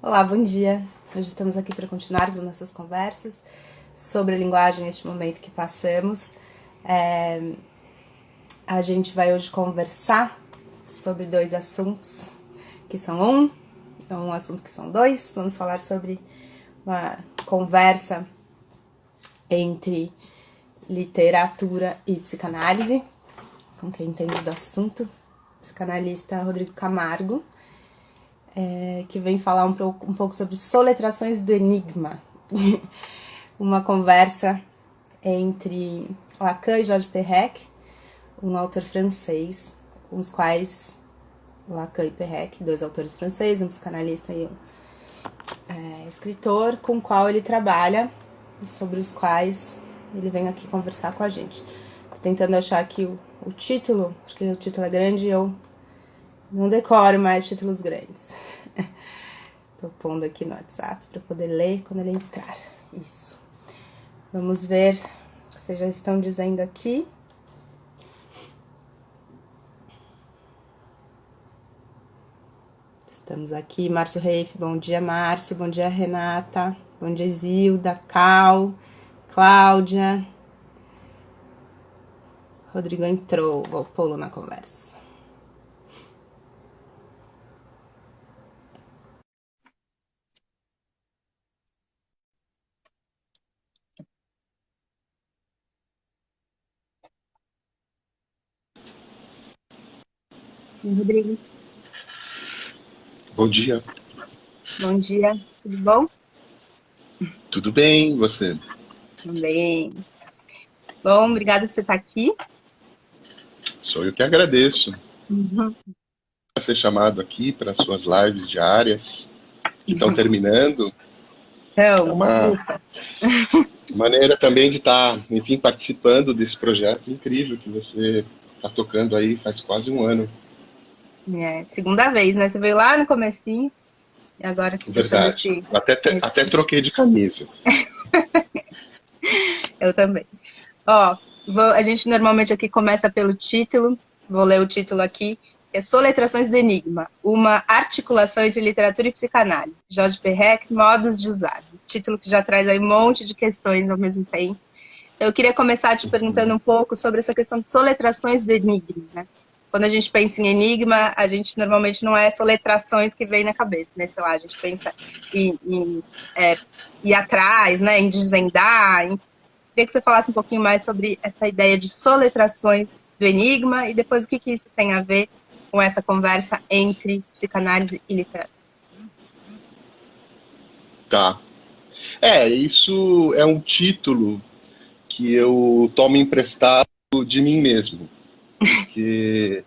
Olá, bom dia. Hoje estamos aqui para continuarmos nossas conversas sobre a linguagem neste momento que passamos. A gente vai hoje conversar sobre dois assuntos que são um assunto que são dois. Vamos falar sobre uma conversa entre literatura e psicanálise, com quem entende do assunto, psicanalista Rodrigo Camargo, que vem falar um pouco sobre soletrações do enigma. Uma conversa entre Lacan e Georges Perec, um autor francês, com os quais Lacan e Perec, dois autores franceses, um psicanalista e um escritor, com o qual ele trabalha e sobre os quais ele vem aqui conversar com a gente. Tô tentando achar aqui o título, porque o título é grande e eu não decoro mais títulos grandes. Tô pondo aqui no WhatsApp para poder ler quando ele entrar. Isso. Vamos ver o que vocês já estão dizendo aqui. Estamos aqui. Márcio Reif, bom dia, Márcio. Bom dia, Renata. Bom dia, Zilda, Cal, Cláudia. Rodrigo entrou, vou pô-lo na conversa. Rodrigo. Bom dia. Bom dia, tudo bom? Tudo bem, você? Também. Bom, obrigada por você estar aqui. Sou eu que agradeço por ser chamado aqui para suas lives diárias, que estão terminando. Então, É uma maneira também de estar, enfim, participando desse projeto incrível que você está tocando aí faz quase um ano. Segunda vez, né? Você veio lá no comecinho e agora tá deixando Verdade. Até troquei de camisa. Eu também. Ó, a gente normalmente aqui começa pelo título, vou ler o título aqui, que é Soletrações do Enigma, uma articulação entre literatura e psicanálise. Georges Perec, Modos de Usar. Título que já traz aí um monte de questões ao mesmo tempo. Eu queria começar te perguntando um pouco sobre essa questão de soletrações do enigma, né? Quando a gente pensa em enigma, a gente normalmente não é soletrações que vem na cabeça, né? Sei lá, a gente pensa em ir atrás, né? Em desvendar. Queria que você falasse um pouquinho mais sobre essa ideia de soletrações do enigma e depois o que isso tem a ver com essa conversa entre psicanálise e literatura. Tá. Isso é um título que eu tomo emprestado de mim mesmo. Porque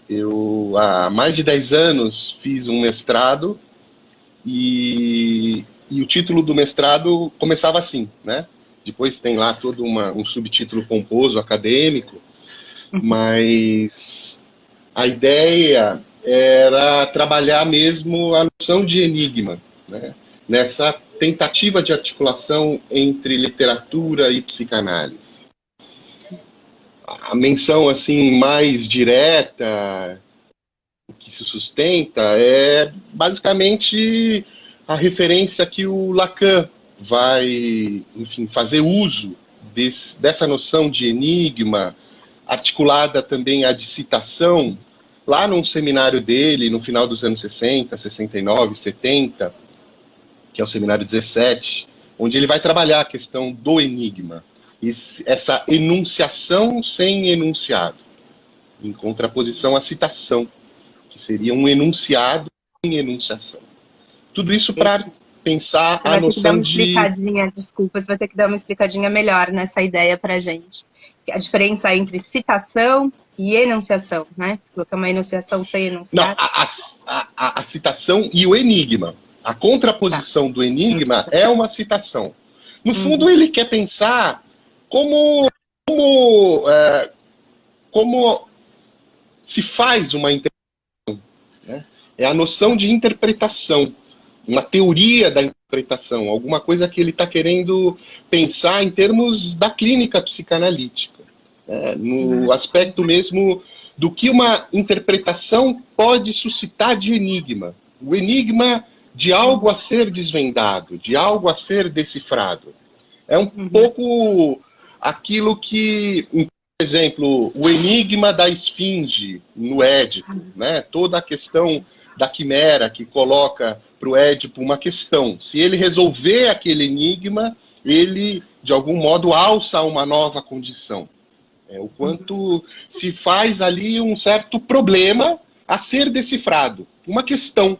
eu, há mais de 10 anos, fiz um mestrado e o título do mestrado começava assim, né? Depois tem lá todo um subtítulo pomposo, acadêmico, mas a ideia era trabalhar mesmo a noção de enigma, né? Nessa tentativa de articulação entre literatura e psicanálise. A menção assim mais direta que se sustenta é basicamente a referência que o Lacan vai, enfim, fazer uso dessa noção de enigma, articulada também à de citação, lá num seminário dele, no final dos anos 60, 69, 70, que é o seminário 17, onde ele vai trabalhar a questão do enigma, essa enunciação sem enunciado, em contraposição à citação, que seria um enunciado sem enunciação. Tudo isso para pensar a noção de... Desculpa, você vai ter que dar uma explicadinha melhor nessa ideia para a gente. A diferença entre citação e enunciação, né? Você colocou uma enunciação sem enunciado. Não, a citação e o enigma. A contraposição do enigma é uma citação. No fundo, ele quer pensar como se faz uma interpretação. Né? É a noção de interpretação, uma teoria da interpretação, alguma coisa que ele está querendo pensar em termos da clínica psicanalítica, no aspecto mesmo do que uma interpretação pode suscitar de enigma. O enigma de algo a ser desvendado, de algo a ser decifrado. É um pouco aquilo que, por exemplo, o enigma da esfinge no Édipo, né? Toda a questão da quimera que coloca para o Édipo uma questão. Se ele resolver aquele enigma, ele, de algum modo, alça uma nova condição. O quanto se faz ali um certo problema a ser decifrado. Uma questão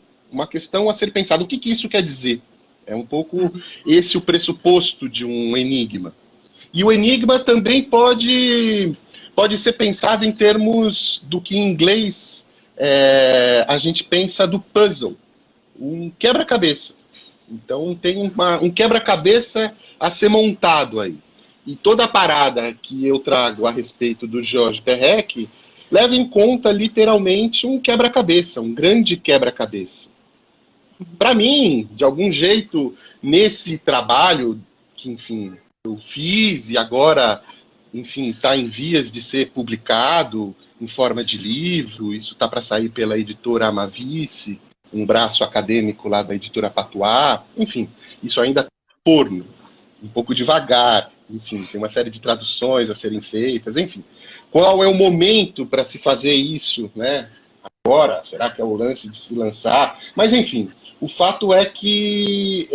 a ser pensada. O que isso quer dizer? É um pouco esse o pressuposto de um enigma. E o enigma também pode ser pensado em termos do que em inglês a gente pensa do puzzle, um quebra-cabeça. Então tem um quebra-cabeça a ser montado aí. E toda a parada que eu trago a respeito do Georges Perec leva em conta literalmente um quebra-cabeça, um grande quebra-cabeça. Para mim, de algum jeito, nesse trabalho que, enfim, eu fiz e agora, enfim, está em vias de ser publicado em forma de livro, isso está para sair pela editora Amavice, um braço acadêmico lá da editora Patuá, enfim, isso ainda está no forno, um pouco devagar, enfim, tem uma série de traduções a serem feitas, enfim. Qual é o momento para se fazer isso, né? Agora, será que é o lance de se lançar? Mas, enfim, o fato é que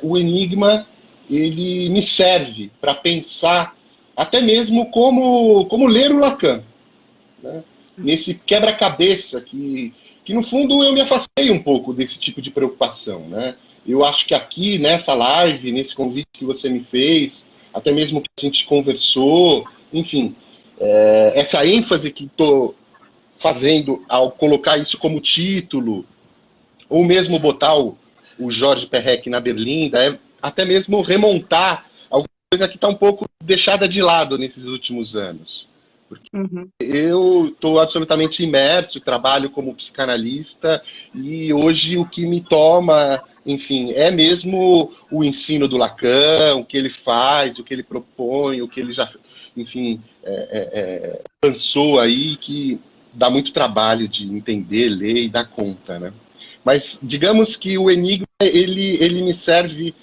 o enigma ele me serve para pensar até mesmo como ler o Lacan, né? Nesse quebra-cabeça que, no fundo, eu me afastei um pouco desse tipo de preocupação, né? Eu acho que aqui, nessa live, nesse convite que você me fez, até mesmo que a gente conversou, enfim, essa ênfase que estou fazendo ao colocar isso como título, ou mesmo botar o Georges Perec na berlinda, até mesmo remontar alguma coisa que está um pouco deixada de lado nesses últimos anos. Porque eu estou absolutamente imerso, trabalho como psicanalista, e hoje o que me toma, enfim, é mesmo o ensino do Lacan, o que ele faz, o que ele propõe, o que ele já, enfim, lançou aí, que dá muito trabalho de entender, ler e dar conta, né? Mas digamos que o enigma ele me serve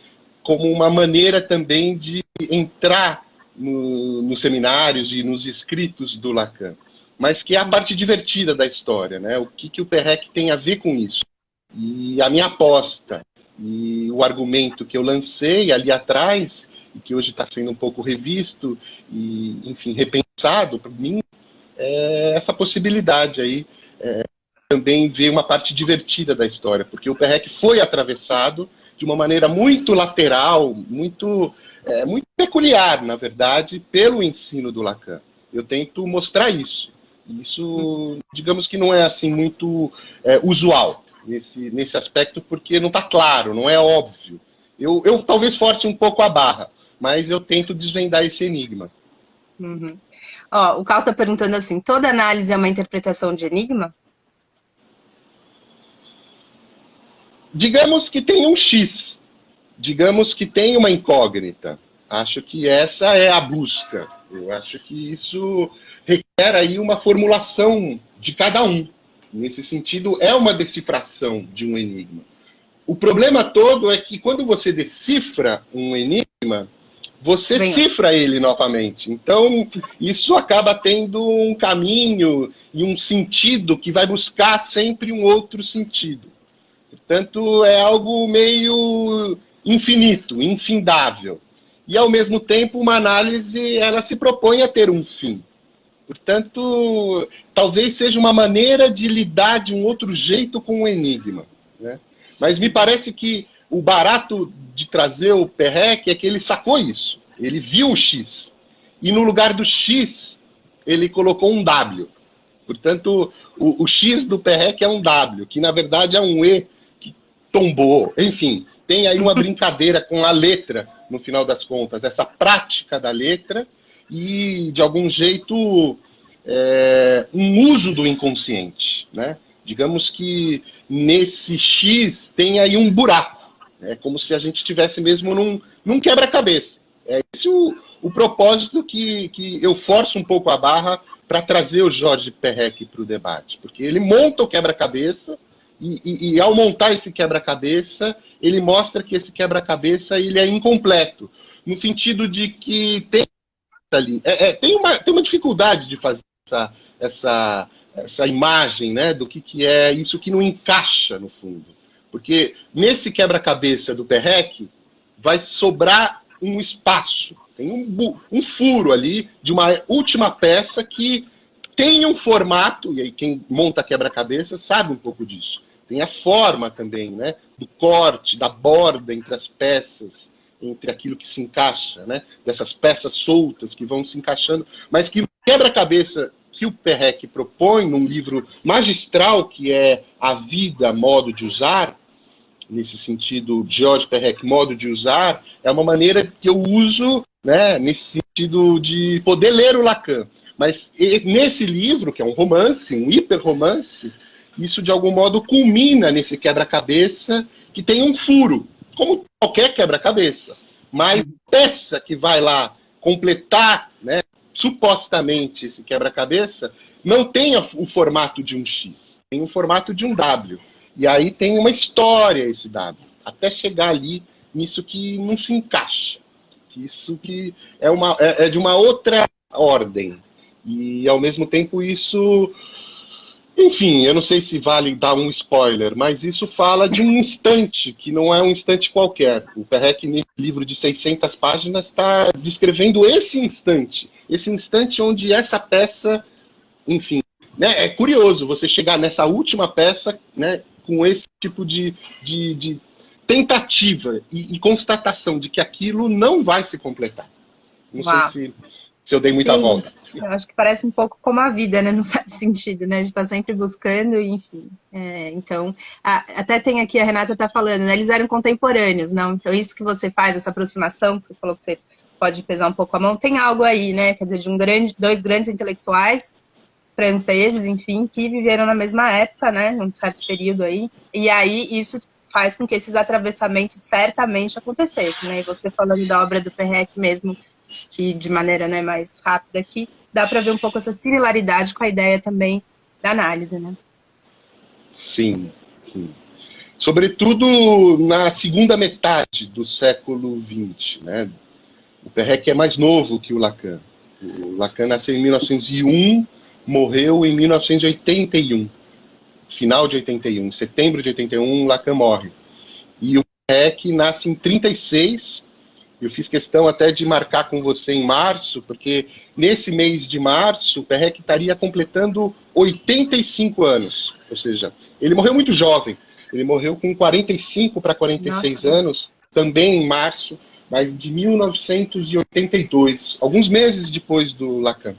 como uma maneira também de entrar nos seminários e nos escritos do Lacan, mas que é a parte divertida da história, né? O que o Perec tem a ver com isso? E a minha aposta e o argumento que eu lancei ali atrás, e que hoje está sendo um pouco revisto e, enfim, repensado por mim, é essa possibilidade aí, também ver uma parte divertida da história, porque o Perec foi atravessado de uma maneira muito lateral, muito peculiar, na verdade, pelo ensino do Lacan. Eu tento mostrar isso. Isso, digamos que não é assim muito usual nesse aspecto, porque não está claro, não é óbvio. Eu talvez force um pouco a barra, mas eu tento desvendar esse enigma. Ó, o Carl está perguntando assim, toda análise é uma interpretação de enigma? Digamos que tem um X, digamos que tem uma incógnita. Acho que essa é a busca. Eu acho que isso requer aí uma formulação de cada um. Nesse sentido, é uma decifração de um enigma. O problema todo é que quando você decifra um enigma, você cifra ele novamente. Então, isso acaba tendo um caminho e um sentido que vai buscar sempre um outro sentido. Portanto, é algo meio infinito, infindável. E, ao mesmo tempo, uma análise ela se propõe a ter um fim. Portanto, talvez seja uma maneira de lidar de um outro jeito com o enigma, né? Mas me parece que o barato de trazer o Perec é que ele sacou isso. Ele viu o X. E no lugar do X, ele colocou um W. Portanto, o X do Perec é um W, que na verdade é um E que tombou. Enfim, tem aí uma brincadeira com a letra, no final das contas. Essa prática da letra e, de algum jeito, um uso do inconsciente, né? Digamos que nesse X tem aí um buraco. É como se a gente estivesse mesmo num quebra-cabeça. É esse o propósito que eu forço um pouco a barra para trazer o Georges Perec para o debate. Porque ele monta o quebra-cabeça E ao montar esse quebra-cabeça, ele mostra que esse quebra-cabeça ele é incompleto, no sentido de que tem ali, tem uma dificuldade de fazer essa imagem, né, do que é isso que não encaixa no fundo. Porque nesse quebra-cabeça do Perrec vai sobrar um espaço, tem um furo ali de uma última peça que tem um formato, e aí quem monta quebra-cabeça sabe um pouco disso. Tem a forma também, né, do corte, da borda entre as peças, entre aquilo que se encaixa, né, dessas peças soltas que vão se encaixando, mas que o quebra-cabeça que o Perrec propõe num livro magistral que é A Vida, Modo de Usar, nesse sentido, Georges Perrec, Modo de Usar, é uma maneira que eu uso, né, nesse sentido de poder ler o Lacan. Mas nesse livro, que é um romance, um hiperromance, isso de algum modo culmina nesse quebra-cabeça que tem um furo, como qualquer quebra-cabeça. Mas a peça que vai lá completar, né, supostamente esse quebra-cabeça, não tem o formato de um X, tem o formato de um W. E aí tem uma história esse W, até chegar ali nisso que não se encaixa. Isso que é de uma outra ordem. E ao mesmo tempo isso... Enfim, eu não sei se vale dar um spoiler, mas isso fala de um instante, que não é um instante qualquer. O Perrec, nesse livro de 600 páginas, está descrevendo esse instante onde essa peça, enfim... Né, é curioso você chegar nessa última peça, né, com esse tipo de tentativa e constatação de que aquilo não vai se completar. Não sei se eu dei muita volta. Eu acho que parece um pouco como a vida, né? No certo sentido, né? A gente está sempre buscando, enfim. Então, até tem aqui, a Renata está falando, né? Eles eram contemporâneos, não? Então, isso que você faz, essa aproximação, que você falou que você pode pesar um pouco a mão, tem algo aí, né? Quer dizer, de dois grandes intelectuais franceses, enfim, que viveram na mesma época, né? Num certo período aí. E aí, isso faz com que esses atravessamentos certamente acontecessem, né? E você falando da obra do Perrec mesmo, que de maneira, né, mais rápida aqui, dá para ver um pouco essa similaridade com a ideia também da análise, né? Sim, sim. Sobretudo na segunda metade do século XX, né? O Perrec é mais novo que o Lacan. O Lacan nasceu em 1901, morreu em 1981. Final de 81, setembro de 81, Lacan morre. E o Perrec nasce em 36. Eu fiz questão até de marcar com você em março, porque nesse mês de março, o Perrec estaria completando 85 anos. Ou seja, ele morreu muito jovem. Ele morreu com 45 para 46 anos, também em março, mas de 1982, alguns meses depois do Lacan.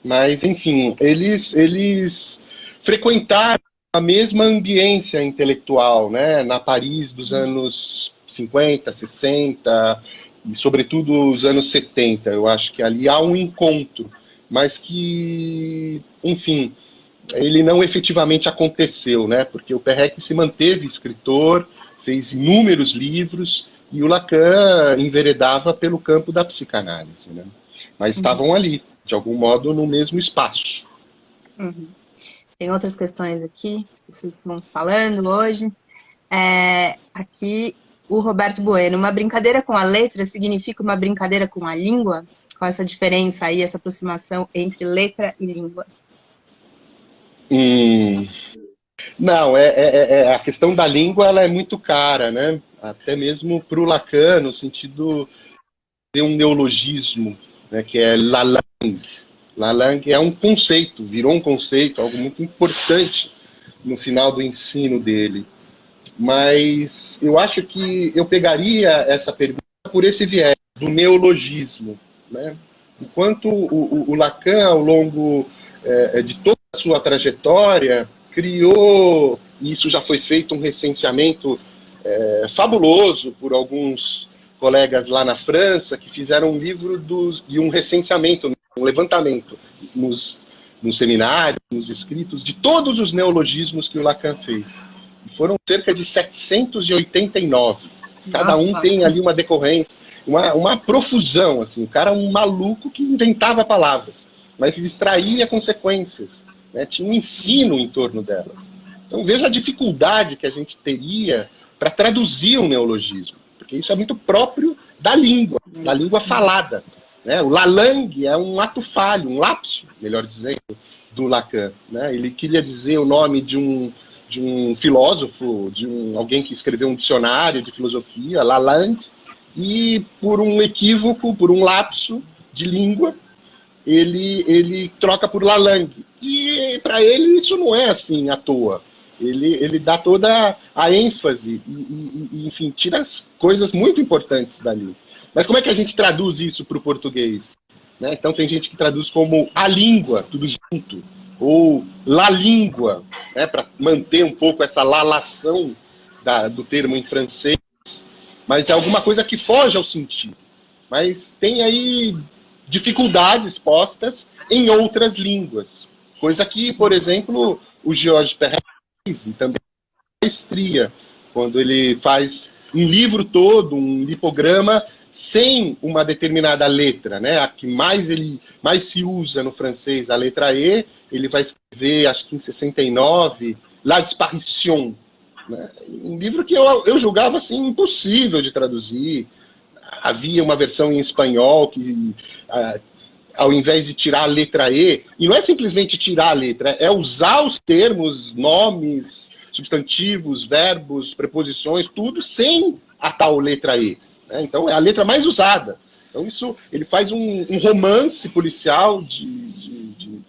Mas, enfim, eles frequentaram a mesma ambiência intelectual, né, na Paris dos anos 50, 60... e sobretudo os anos 70, eu acho que ali há um encontro, mas que, enfim, ele não efetivamente aconteceu, né? Porque o Perrec se manteve escritor, fez inúmeros livros, e o Lacan enveredava pelo campo da psicanálise, né? Mas estavam ali, de algum modo, no mesmo espaço. Tem outras questões aqui, que vocês estão falando hoje. Aqui... O Roberto Bueno, uma brincadeira com a letra significa uma brincadeira com a língua? Com essa diferença aí, essa aproximação entre letra e língua? Não, a questão da língua ela é muito cara, né? Até mesmo para o Lacan, no sentido de um neologismo, né, que é la langue. La langue é um conceito, virou um conceito, algo muito importante no final do ensino dele. Mas eu acho que eu pegaria essa pergunta por esse viés do neologismo, né? Enquanto o Lacan, ao longo de toda a sua trajetória, criou, e isso já foi feito um recenseamento fabuloso por alguns colegas lá na França, que fizeram um livro de um recenseamento, um levantamento nos seminários, nos escritos, de todos os neologismos que o Lacan fez. Foram cerca de 789. Cada um tem ali uma decorrência, uma profusão. Assim. O cara é um maluco que inventava palavras, mas extraía consequências, né? Tinha um ensino em torno delas. Então veja a dificuldade que a gente teria para traduzir um neologismo, porque isso é muito próprio da língua falada, né? O la langue é um ato falho, um lapso, melhor dizendo, do Lacan, né? Ele queria dizer o nome de um filósofo, alguém que escreveu um dicionário de filosofia, Lalande, e por um equívoco, por um lapso de língua, ele troca por Lalangue. E para ele isso não é assim à toa. Ele dá toda a ênfase e, enfim, tira as coisas muito importantes dali. Mas como é que a gente traduz isso para o português? Né? Então tem gente que traduz como a língua, tudo junto, ou la língua, né? Para manter um pouco essa lalação do termo em francês, mas é alguma coisa que foge ao sentido. Mas tem aí dificuldades postas em outras línguas, coisa que, por exemplo, o Georges Perec também maestria, quando ele faz um livro todo, um lipograma, sem uma determinada letra, né? A que mais se usa no francês, a letra E, ele vai escrever, acho que em 69, La Disparition, né? Um livro que eu julgava assim, impossível de traduzir. Havia uma versão em espanhol que, ao invés de tirar a letra E, e não é simplesmente tirar a letra, é usar os termos, nomes, substantivos, verbos, preposições, tudo sem a tal letra E. Né? Então, é a letra mais usada. Então, isso, ele faz um romance policial de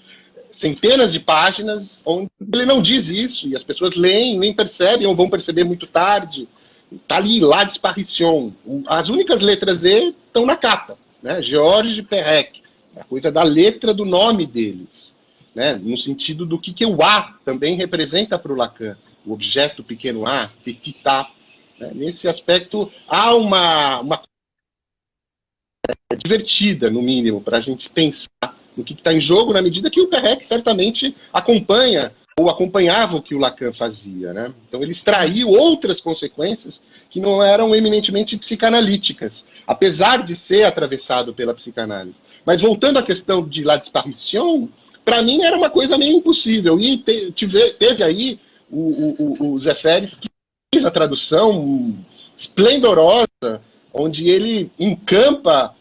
centenas de páginas, onde ele não diz isso, e as pessoas leem, nem percebem, ou vão perceber muito tarde. Está ali, La Disparition. As únicas letras E estão na capa, né? Georges Perec. A coisa da letra do nome deles, né? No sentido do que o A também representa para o Lacan, o objeto pequeno A, petit A. Né? Nesse aspecto, há uma divertida, no mínimo, para a gente pensar no que está em jogo, na medida que o Perec certamente acompanha ou acompanhava o que o Lacan fazia. Né? Então ele extraiu outras consequências que não eram eminentemente psicanalíticas, apesar de ser atravessado pela psicanálise. Mas voltando à questão de La Disparition, para mim era uma coisa meio impossível. E teve aí o Zé Férez, que fez a tradução esplendorosa, onde ele encampa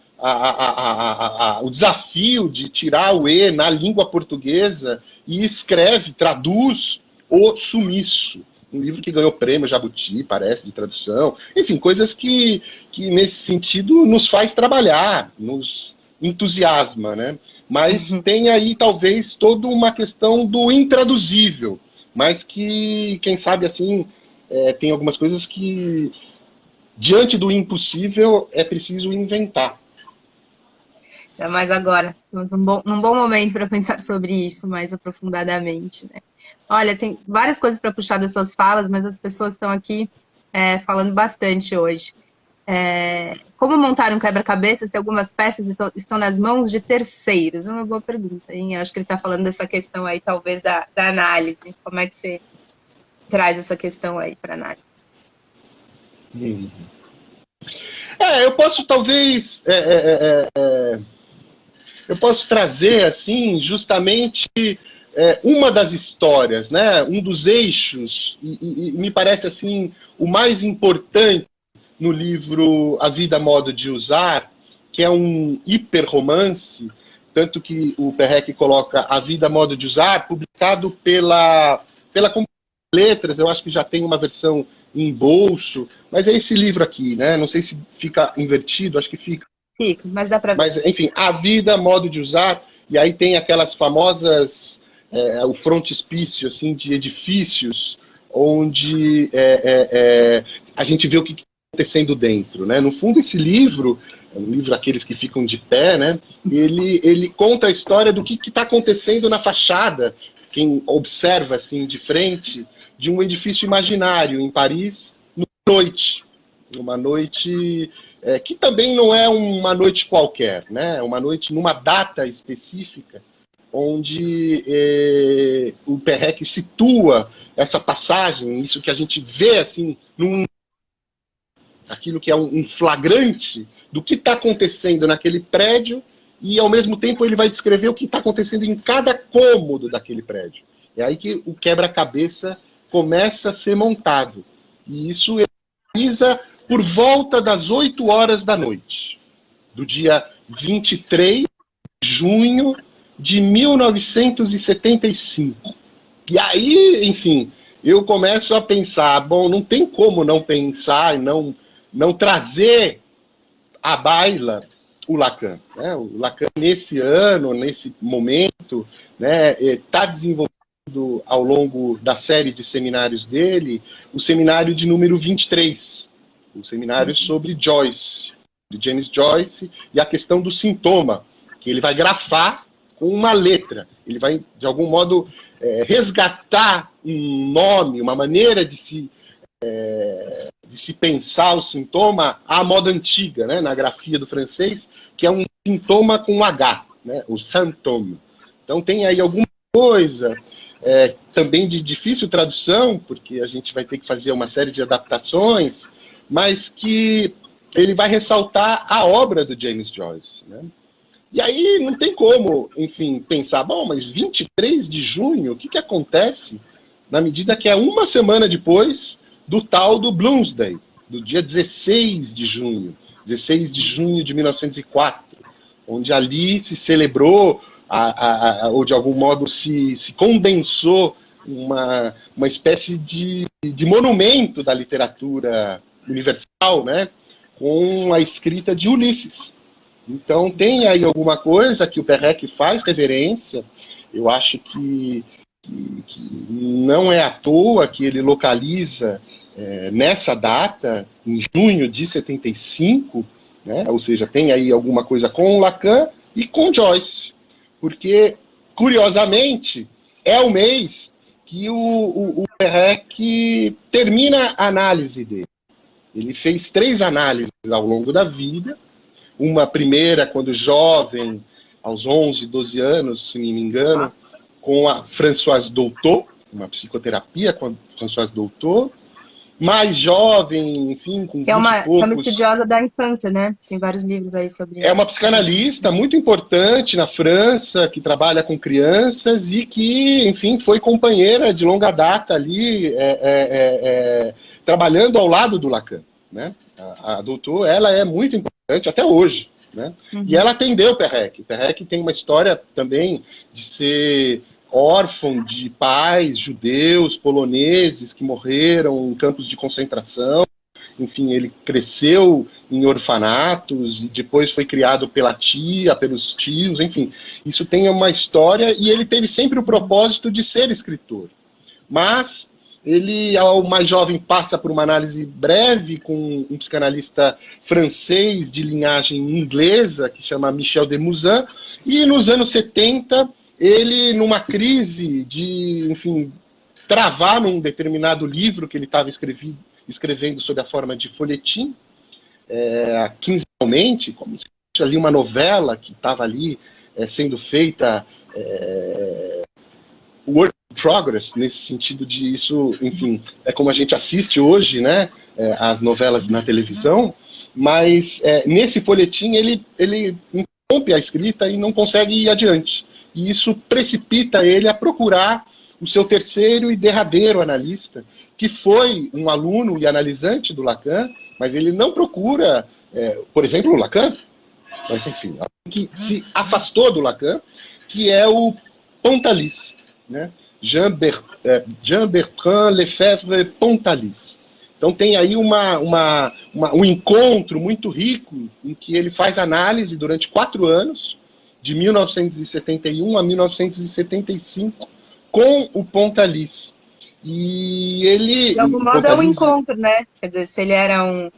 o desafio de tirar o E na língua portuguesa e escreve, traduz o sumiço. Um livro que ganhou prêmio Jabuti, parece, de tradução. Enfim, coisas que nesse sentido nos faz trabalhar, nos entusiasma, né? Mas tem aí talvez toda uma questão do intraduzível, mas que, quem sabe assim, tem algumas coisas que, diante do impossível, é preciso inventar. Ainda mais agora, estamos num bom momento para pensar sobre isso mais aprofundadamente, né? Olha, tem várias coisas para puxar das suas falas, mas as pessoas estão aqui falando bastante hoje. Como montar um quebra-cabeça se algumas peças estão nas mãos de terceiros? É uma boa pergunta, hein? Eu acho que ele está falando dessa questão aí, talvez, da análise. Como é que você traz essa questão aí para análise? Eu posso, talvez... eu posso trazer, assim, justamente uma das histórias, né? Um dos eixos, e me parece, assim, o mais importante no livro A Vida, Modo de Usar, que é um hiperromance, tanto que o Perec coloca A Vida, Modo de Usar, publicado pela Companhia de Letras. Eu acho que já tem uma versão em bolso, mas é esse livro aqui, né? Não sei se fica invertido, acho que fica. Fica, mas dá para ver. Mas, enfim, A Vida, Modo de Usar, e aí tem aquelas famosas, o frontispício, assim, de edifícios, onde a gente vê o que está acontecendo dentro, né? No fundo, esse livro, é um livro daqueles que ficam de pé, né? Ele conta a história do que está acontecendo na fachada, quem observa, assim, de frente, de um edifício imaginário em Paris, numa noite que também não é uma noite qualquer, né? Uma noite numa data específica, onde o Perec situa essa passagem, isso que a gente vê assim, aquilo que é um flagrante do que está acontecendo naquele prédio, e ao mesmo tempo ele vai descrever o que está acontecendo em cada cômodo daquele prédio. É aí que o quebra-cabeça começa a ser montado. E isso ele realiza por volta das 8 horas da noite, do dia 23 de junho de 1975. E aí, enfim, eu começo a pensar, bom, não tem como não pensar e não trazer à baila o Lacan. Né? O Lacan, nesse ano, nesse momento, né, está desenvolvendo ao longo da série de seminários dele, o seminário de número 23, o seminário sobre Joyce, de James Joyce, e a questão do sintoma, que ele vai grafar com uma letra. Ele vai, de algum modo, resgatar um nome, uma maneira de se pensar o sintoma à moda antiga, né, na grafia do francês, que é um sintoma com um H, né, o symptôme. Então tem aí alguma coisa também de difícil tradução, porque a gente vai ter que fazer uma série de adaptações, mas que ele vai ressaltar a obra do James Joyce. Né? E aí não tem como, enfim, pensar, bom, mas 23 de junho, o que acontece na medida que é uma semana depois do tal do Bloomsday, do dia 16 de junho de 1904, onde ali se celebrou, ou de algum modo se condensou uma espécie de monumento da literatura universal, né, com a escrita de Ulisses. Então tem aí alguma coisa que o Perec faz reverência. Eu acho que não é à toa que ele localiza nessa data, em junho de 75, né? Ou seja, tem aí alguma coisa com Lacan e com Joyce, porque, curiosamente, é o mês que o Perec termina a análise dele. Ele fez 3 análises ao longo da vida, uma primeira quando jovem, aos 11, 12 anos, se não me engano, com a Françoise Doutot, uma psicoterapia com a Françoise Doutot, mais jovem, enfim, com 20 e poucos. É uma estudiosa da infância, né? Tem vários livros aí sobre... É uma psicanalista muito importante na França, que trabalha com crianças e que, enfim, foi companheira de longa data ali, trabalhando ao lado do Lacan, né? A Doutot, ela é muito importante até hoje, né? Uhum. E ela atendeu o Perec. O Perec tem uma história também de ser órfão de pais judeus, poloneses, que morreram em campos de concentração. Enfim, ele cresceu em orfanatos e depois foi criado pela tia, pelos tios, enfim. Isso tem uma história e ele teve sempre o propósito de ser escritor. Mas ele, ao mais jovem, passa por uma análise breve com um psicanalista francês de linhagem inglesa, que chama Michel Demuzin, e nos anos 70, ele, numa crise de, enfim, travar num determinado livro que ele estava escrevendo sob a forma de folhetim, quinzenalmente, como se fosse ali uma novela que estava ali sendo feita, work in progress, nesse sentido de isso, enfim, é como a gente assiste hoje, né, as novelas na televisão, mas nesse folhetim ele interrompe a escrita e não consegue ir adiante. E isso precipita ele a procurar o seu terceiro e derradeiro analista, que foi um aluno e analisante do Lacan, mas ele não procura, por exemplo, o Lacan, mas enfim, que se afastou do Lacan, que é o Pontalis, né? Jean-Bertrand Lefebvre Pontalis. Então tem aí um encontro muito rico em que ele faz análise durante 4 anos, de 1971 a 1975, com o Pontalis. E ele... De algum modo é um encontro, né? Quer dizer, se ele era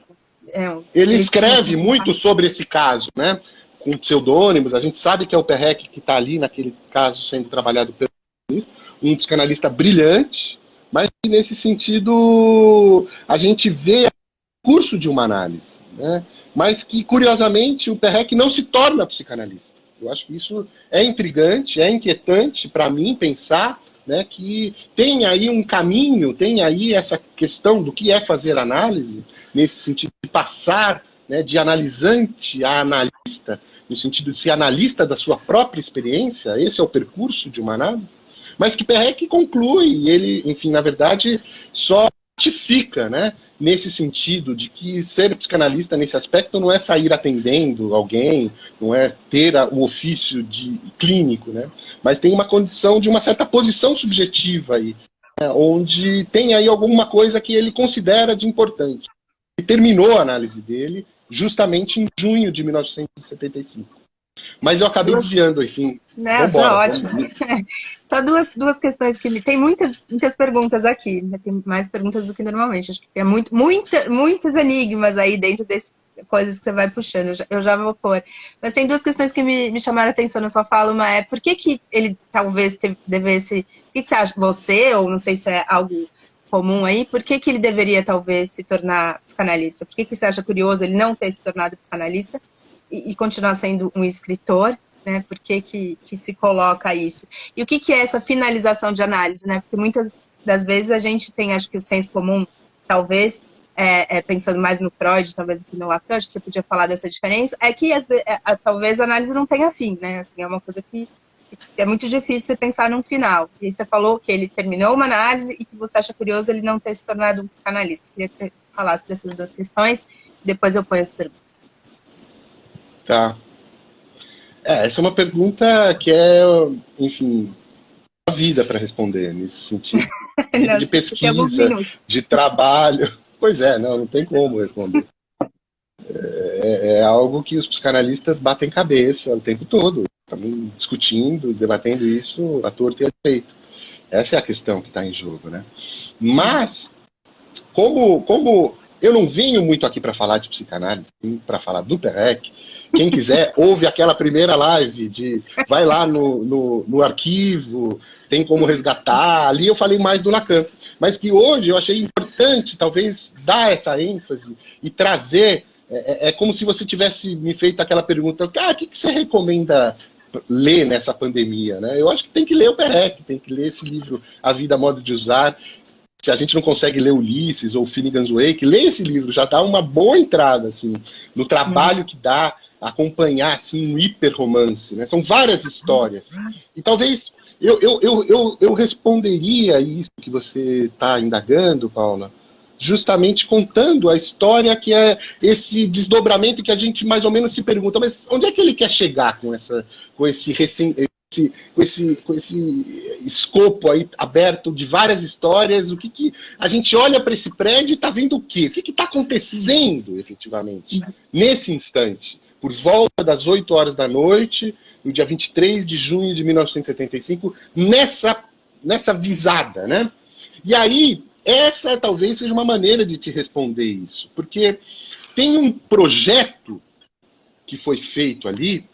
ele escreve muito sobre esse caso, né? Com pseudônimos. A gente sabe que é o Perec que está ali, naquele caso, sendo trabalhado pelo Pontalis, um psicanalista brilhante, mas que, nesse sentido, a gente vê o curso de uma análise, né? Mas que, curiosamente, o Perec não se torna psicanalista. Eu acho que isso é intrigante, é inquietante para mim pensar, né, que tem aí um caminho, tem aí essa questão do que é fazer análise, nesse sentido de passar, né, de analisante a analista, no sentido de ser analista da sua própria experiência. Esse é o percurso de uma análise. mas que Perec conclui, e ele, enfim, na verdade, só ratifica, né, nesse sentido de que ser psicanalista nesse aspecto não é sair atendendo alguém, não é ter o ofício de clínico, né, mas tem uma condição de uma certa posição subjetiva aí, né, onde tem aí alguma coisa que ele considera de importante. E terminou a análise dele justamente em junho de 1975. Mas eu acabei desviando, enfim. Não, tá ótimo. Só duas questões que tem muitas perguntas aqui, né? Tem mais perguntas do que normalmente. Acho que tem muitos enigmas aí dentro dessas coisas que você vai puxando. Eu já vou pôr. Mas tem duas questões que me chamaram a atenção na sua fala. Uma é por que ele talvez devesse. O que você acha? Você, ou não sei se é algo comum aí, por que ele deveria talvez se tornar psicanalista? Por que você acha curioso ele não ter se tornado psicanalista e continuar sendo um escritor, né? Por que se coloca isso? E o que é essa finalização de análise, né? Porque muitas das vezes a gente tem, acho que o senso comum, talvez, pensando mais no Freud, talvez do que no Lacan, acho que você podia falar dessa diferença, é que talvez a análise não tenha fim, né? Assim, é uma coisa que é muito difícil você pensar num final. E você falou que ele terminou uma análise e que você acha curioso ele não ter se tornado um psicanalista. Queria que você falasse dessas duas questões, depois eu ponho as perguntas. Tá. Essa é uma pergunta que é, enfim, a vida para responder nesse sentido. Não, de pesquisa, de trabalho. Pois é, não tem como responder. É algo que os psicanalistas batem cabeça o tempo todo. Estamos discutindo, debatendo isso à torta e à direita. Essa é a questão que está em jogo, né? Mas, como eu não venho muito aqui para falar de psicanálise, para falar do Perec, quem quiser, ouve aquela primeira live, vai lá no arquivo, tem como resgatar, ali eu falei mais do Lacan. Mas que hoje eu achei importante, talvez, dar essa ênfase e trazer, é como se você tivesse me feito aquela pergunta, o que você recomenda ler nessa pandemia, né? Eu acho que tem que ler o Perec, tem que ler esse livro, A Vida, Modo de Usar. Se a gente não consegue ler Ulisses ou Finnegan's Wake, lê esse livro, já dá uma boa entrada, assim, no trabalho que dá acompanhar, assim, um hiperromance, né? São várias histórias. E talvez eu responderia isso que você está indagando, Paula, justamente contando a história que é esse desdobramento que a gente mais ou menos se pergunta, mas onde é que ele quer chegar com esse escopo aí aberto de várias histórias? O que a gente olha para esse prédio e está vendo o quê? O que está acontecendo efetivamente nesse instante? Por volta das 8 horas da noite, no dia 23 de junho de 1975, nessa visada, né? E aí, essa talvez seja uma maneira de te responder isso, porque tem um projeto que foi feito ali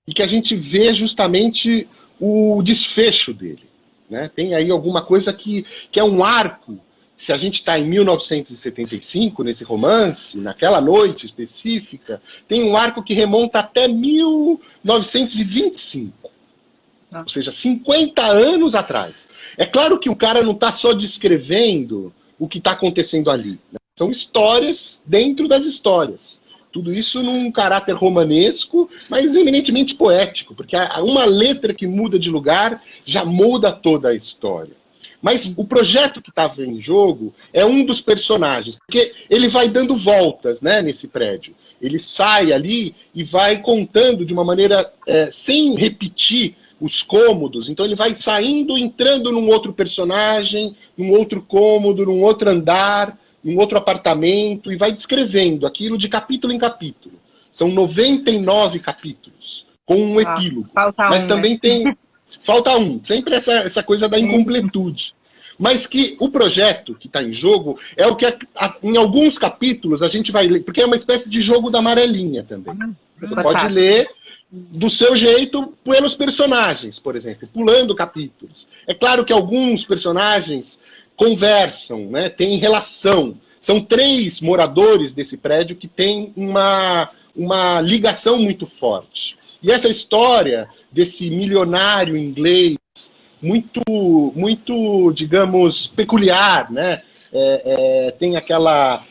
e que a gente vê justamente o desfecho dele, né? Tem aí alguma coisa que é um arco. Se a gente está em 1975, nesse romance, naquela noite específica, tem um arco que remonta até 1925. Ou seja, 50 anos atrás. É claro que o cara não está só descrevendo o que está acontecendo ali, né? São histórias dentro das histórias. Tudo isso num caráter romanesco, mas eminentemente poético, porque uma letra que muda de lugar já muda toda a história. Mas o projeto que estava em jogo é um dos personagens, porque ele vai dando voltas, né, nesse prédio. Ele sai ali e vai contando de uma maneira sem repetir os cômodos. Então ele vai saindo, entrando num outro personagem, num outro cômodo, num outro andar, num outro apartamento, e vai descrevendo aquilo de capítulo em capítulo. São 99 capítulos, com um epílogo. Mas também tem... Falta um. Sempre essa coisa da incompletude. Mas que o projeto que está em jogo é o que em alguns capítulos a gente vai ler, porque é uma espécie de jogo da amarelinha também. Você pode ler do seu jeito pelos personagens, por exemplo, pulando capítulos. É claro que alguns personagens conversam, né, têm relação. São 3 moradores desse prédio que têm uma ligação muito forte. E essa história desse milionário inglês muito, digamos, peculiar, né? Tem aquela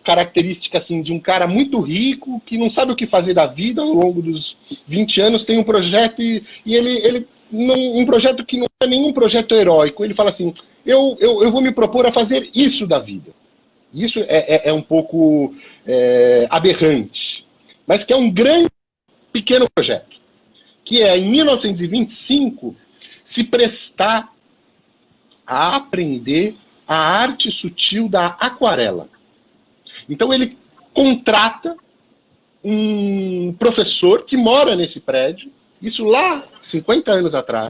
característica assim, de um cara muito rico que não sabe o que fazer da vida ao longo dos 20 anos, tem um projeto e ele um projeto que não é nenhum projeto heróico. Ele fala assim, eu vou me propor a fazer isso da vida. Isso é um pouco aberrante, mas que é um grande, pequeno projeto, que é, em 1925, se prestar a aprender a arte sutil da aquarela. Então ele contrata um professor que mora nesse prédio, isso lá 50 anos atrás,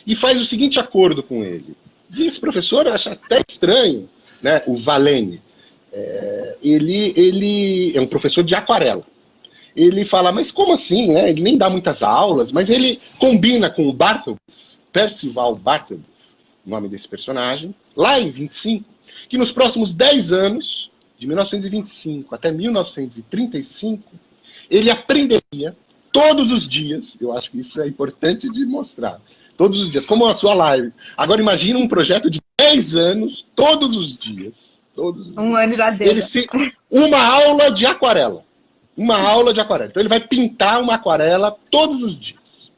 e faz o seguinte acordo com ele. E esse professor acha até estranho, né, o Valene. Ele é um professor de aquarela. Ele fala, mas como assim? Né? Ele nem dá muitas aulas, mas ele combina com o Bartleby, Percival Bartleby, o nome desse personagem, lá em 25, que nos próximos 10 anos, de 1925 até 1935, ele aprenderia todos os dias, eu acho que isso é importante de mostrar, todos os dias, como a sua live. Agora imagina um projeto de 10 anos, todos os dias. Um ano já deu. Uma aula de aquarela. Uma aula de aquarela. Então ele vai pintar uma aquarela todos os dias.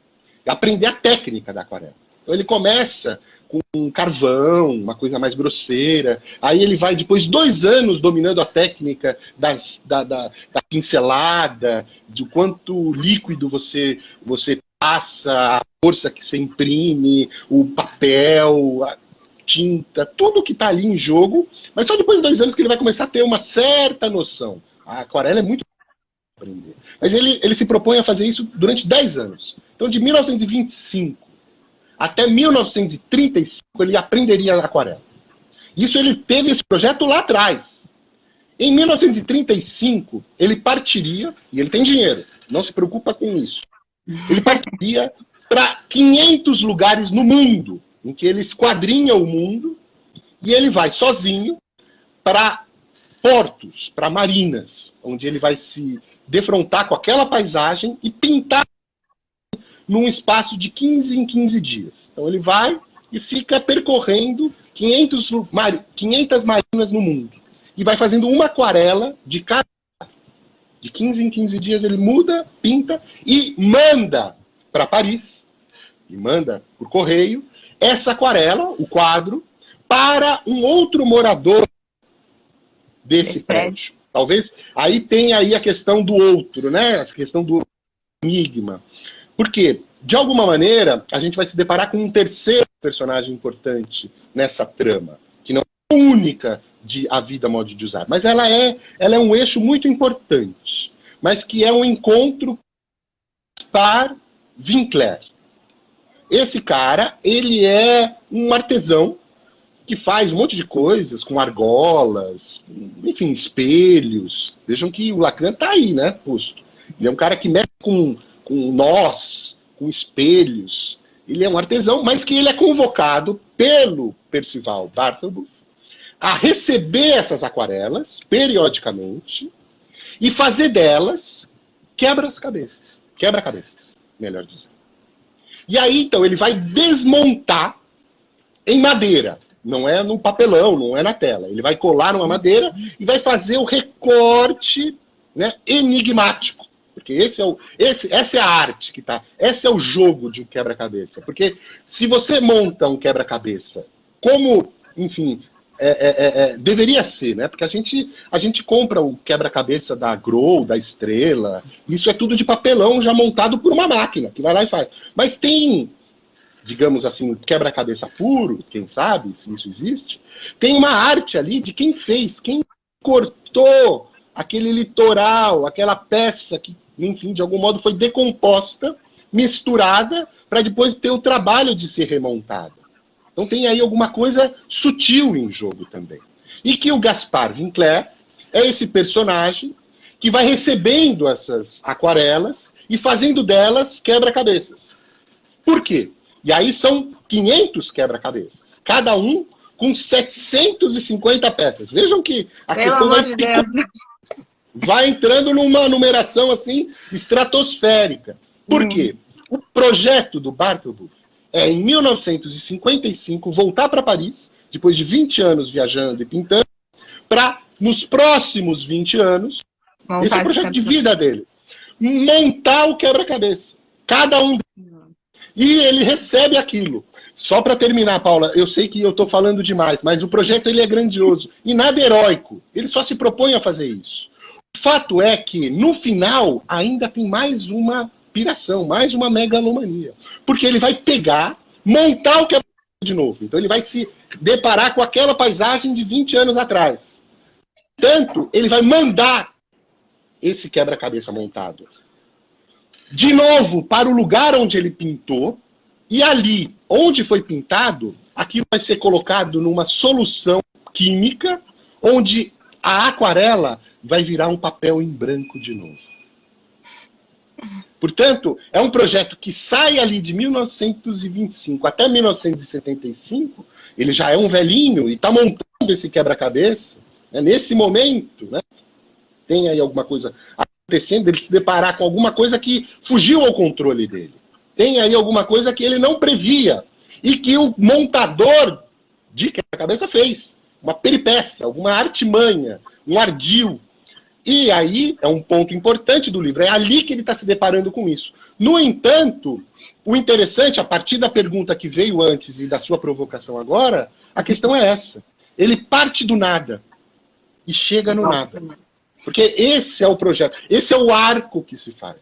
E aprender a técnica da aquarela. Então ele começa com carvão, uma coisa mais grosseira. Aí ele vai, depois de 2 anos, dominando a técnica da pincelada, de quanto líquido você passa, a força que você imprime, o papel, a tinta, tudo que está ali em jogo. Mas só depois de 2 anos que ele vai começar a ter uma certa noção. A aquarela é muito aprender. Mas ele se propõe a fazer isso durante 10 anos. Então, de 1925 até 1935, ele aprenderia a aquarela. Isso ele teve esse projeto lá atrás. Em 1935, ele partiria, e ele tem dinheiro, não se preocupa com isso. Ele partiria para 500 lugares no mundo, em que ele esquadrinha o mundo, e ele vai sozinho para portos, para marinas, onde ele vai se defrontar com aquela paisagem e pintar num espaço de 15 em 15 dias. Então ele vai e fica percorrendo 500 marinas no mundo. E vai fazendo uma aquarela de cada. De 15 em 15 dias ele muda, pinta e manda para Paris, e manda por correio, essa aquarela, o quadro, para um outro morador desse prédio. Talvez aí tenha aí a questão do outro, né? A questão do enigma. Porque, de alguma maneira, a gente vai se deparar com um terceiro personagem importante nessa trama, que não é única de A Vida, Modo de Usar, mas ela é um eixo muito importante, mas que é um encontro Gaspar Winkler. Esse cara, ele é um artesão que faz um monte de coisas com argolas, enfim, espelhos. Vejam que o Lacan está aí, né, posto. Ele é um cara que mexe com nós, com espelhos. Ele é um artesão, mas que ele é convocado pelo Percival Bartleby a receber essas aquarelas, periodicamente, e fazer delas quebra-cabeças, melhor dizendo. E aí, então, ele vai desmontar em madeira. Não é no papelão, não é na tela. Ele vai colar numa madeira e vai fazer o recorte, né, enigmático. Porque essa é a arte que tá. Esse é o jogo de um quebra-cabeça. Porque se você monta um quebra-cabeça como, enfim, deveria ser, né? Porque a gente compra o quebra-cabeça da Grow, da Estrela. Isso é tudo de papelão já montado por uma máquina que vai lá e faz. Mas tem, digamos assim, um quebra-cabeça puro, quem sabe se isso existe, tem uma arte ali de quem fez, quem cortou aquele litoral, aquela peça que, enfim, de algum modo foi decomposta, misturada, para depois ter o trabalho de ser remontada. Então tem aí alguma coisa sutil em jogo também. E que o Gaspar Winkler é esse personagem que vai recebendo essas aquarelas e fazendo delas quebra-cabeças. Por quê? E aí são 500 quebra-cabeças, cada um com 750 peças. Vejam que a questão vai entrando numa numeração assim estratosférica. Por quê? O projeto do Bartleby é, em 1955, voltar para Paris, depois de 20 anos viajando e pintando, para, nos próximos 20 anos, esse é o projeto de vida dele, montar o quebra-cabeça. Cada um. E ele recebe aquilo. Só para terminar, Paula, eu sei que eu estou falando demais, mas o projeto ele é grandioso e nada heróico. Ele só se propõe a fazer isso. O fato é que, no final, ainda tem mais uma piração, mais uma megalomania. Porque ele vai pegar, montar o quebra-cabeça de novo. Então ele vai se deparar com aquela paisagem de 20 anos atrás. Tanto, ele vai mandar esse quebra-cabeça montado de novo para o lugar onde ele pintou, e ali, onde foi pintado, aquilo vai ser colocado numa solução química, onde a aquarela vai virar um papel em branco de novo. Portanto, é um projeto que sai ali de 1925 até 1975, ele já é um velhinho e está montando esse quebra-cabeça, né, nesse momento, né, tem aí alguma coisa acontecendo, ele se deparar com alguma coisa que fugiu ao controle dele. Tem aí alguma coisa que ele não previa e que o montador de quebra-cabeça fez. Uma peripécia, alguma artimanha, um ardil. E aí é um ponto importante do livro, é ali que ele está se deparando com isso. No entanto, o interessante, a partir da pergunta que veio antes e da sua provocação agora, a questão é essa. Ele parte do nada e chega no nada. Porque esse é o projeto, esse é o arco que se faz.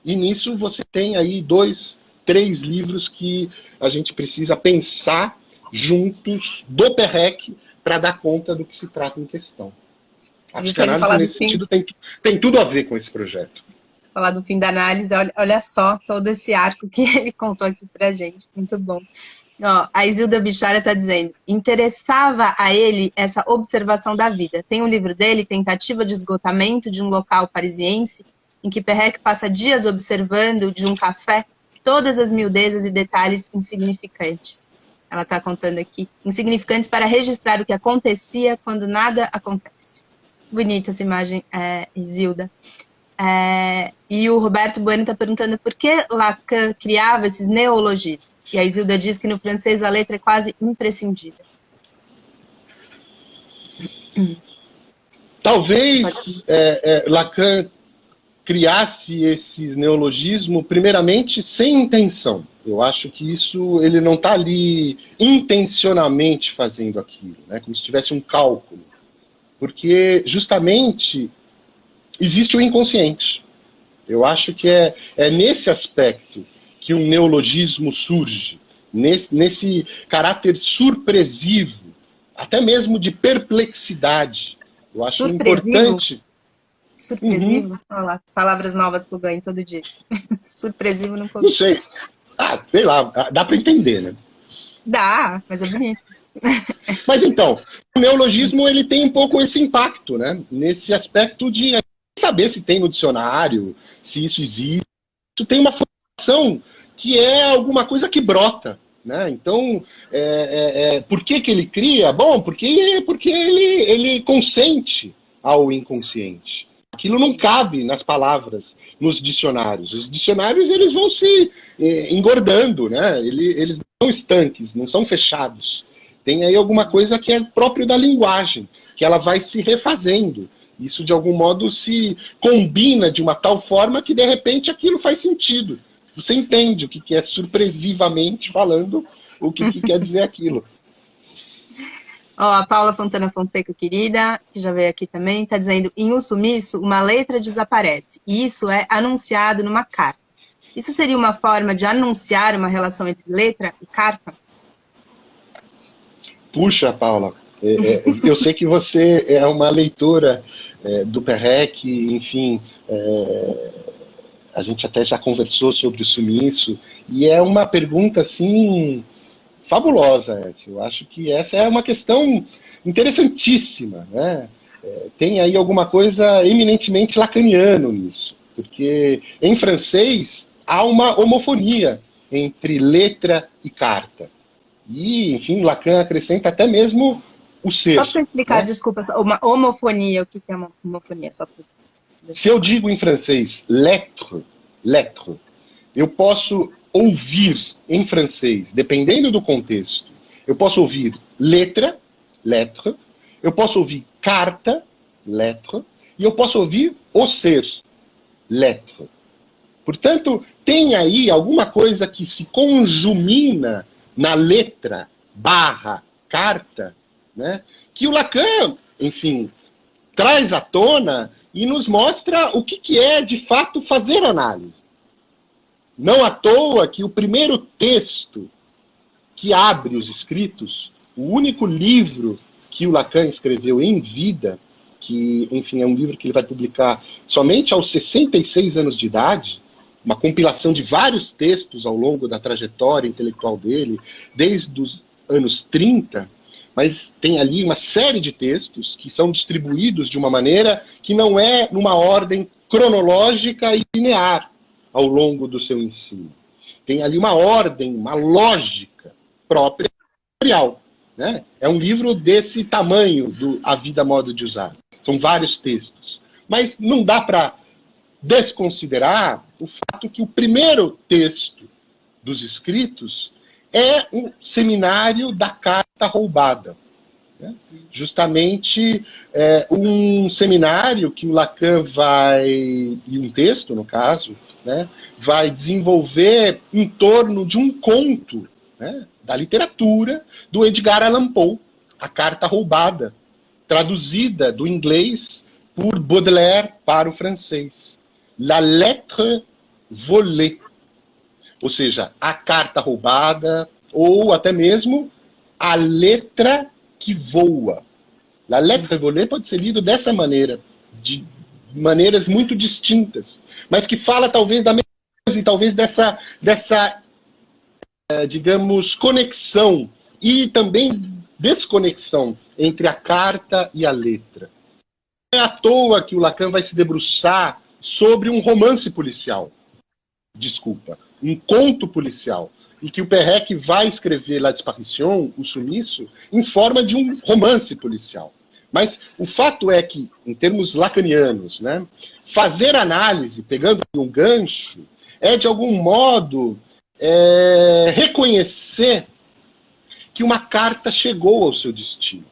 E nisso você tem aí 2, 3 livros que a gente precisa pensar juntos do Perrec para dar conta do que se trata em questão. A psicanálise, nesse sentido, tem tudo a ver com esse projeto. Falar do fim da análise, olha só todo esse arco que ele contou aqui pra gente. Muito bom. Ó, a Isilda Bichara está dizendo, interessava a ele essa observação da vida. Tem um livro dele, Tentativa de Esgotamento de um Local Parisiense, em que Perrec passa dias observando de um café todas as miudezas e detalhes insignificantes. Ela está contando aqui, insignificantes para registrar o que acontecia quando nada acontece. Bonita essa imagem, Isilda. E o Roberto Bueno está perguntando por que Lacan criava esses neologismos. E a Isilda diz que no francês a letra é quase imprescindível. Talvez Lacan criasse esses neologismos, primeiramente, sem intenção. Eu acho que isso, ele não está ali intencionalmente fazendo aquilo, né? Como se tivesse um cálculo. Porque, justamente, existe o inconsciente. Eu acho que é nesse aspecto que um neologismo surge, nesse caráter surpresivo, até mesmo de perplexidade. Eu acho importante. Surpresivo? Olha lá, palavras novas que eu ganho todo dia. Surpresivo não consigo. Não sei. Sei lá, dá para entender, né? Dá, mas é bonito. Mas então, o neologismo ele tem um pouco esse impacto, né? Nesse aspecto de saber se tem no dicionário, se isso existe. Isso tem uma formação que é alguma coisa que brota, né? Então, por que ele cria? Bom, porque ele consente ao inconsciente. Aquilo não cabe nas palavras, nos dicionários. Os dicionários eles vão se engordando, né? Eles não são estanques, não são fechados. Tem aí alguma coisa que é próprio da linguagem, que ela vai se refazendo. Isso, de algum modo, se combina de uma tal forma que, de repente, aquilo faz sentido. Você entende o que é, surpresivamente falando, o que quer dizer aquilo. Ó, a Paula Fontana Fonseca, querida, que já veio aqui também, está dizendo, em um sumiço, uma letra desaparece. E isso é anunciado numa carta. Isso seria uma forma de anunciar uma relação entre letra e carta? Puxa, Paula, eu sei que você é uma leitora do Perrec, enfim, a gente até já conversou sobre o sumiço, e é uma pergunta, assim, fabulosa essa. Eu acho que essa é uma questão interessantíssima, né? Tem aí alguma coisa eminentemente lacaniano nisso, porque em francês há uma homofonia entre letra e carta. E, enfim, Lacan acrescenta até mesmo o ser. Só para você explicar, né? Desculpa, uma homofonia, o que é uma homofonia? Só pra... Se eu digo em francês lettre, eu posso ouvir em francês, dependendo do contexto, eu posso ouvir letra, lettre, eu posso ouvir carta, lettre, e eu posso ouvir o ser, lettre. Portanto, tem aí alguma coisa que se conjumina na letra barra carta, né, que o Lacan, enfim, traz à tona e nos mostra o que é, de fato, fazer análise. Não à toa que o primeiro texto que abre os escritos, o único livro que o Lacan escreveu em vida, que, enfim, é um livro que ele vai publicar somente aos 66 anos de idade, uma compilação de vários textos ao longo da trajetória intelectual dele, desde os anos 30, mas tem ali uma série de textos que são distribuídos de uma maneira que não é numa ordem cronológica e linear ao longo do seu ensino. Tem ali uma ordem, uma lógica própria, né? É um livro desse tamanho, do A Vida, Modo de Usar. São vários textos. Mas não dá para desconsiderar o fato que o primeiro texto dos escritos é um seminário da Carta Roubada. Né? Justamente um seminário que o Lacan vai, e um texto, no caso, né, vai desenvolver em torno de um conto, né, da literatura do Edgar Allan Poe, A Carta Roubada, traduzida do inglês por Baudelaire para o francês. La lettre volée. Ou seja, a carta roubada, ou até mesmo a letra que voa. La lettre volée pode ser lido dessa maneira, de maneiras muito distintas, mas que fala talvez da mesma coisa, e talvez dessa digamos, conexão e também desconexão entre a carta e a letra. Não é à toa que o Lacan vai se debruçar sobre um romance policial. Desculpa, um conto policial. E que o Perrec vai escrever La Disparition, o Sumiço, em forma de um romance policial. Mas o fato é que, em termos lacanianos, né, fazer análise, pegando um gancho, é, de algum modo, reconhecer que uma carta chegou ao seu destino.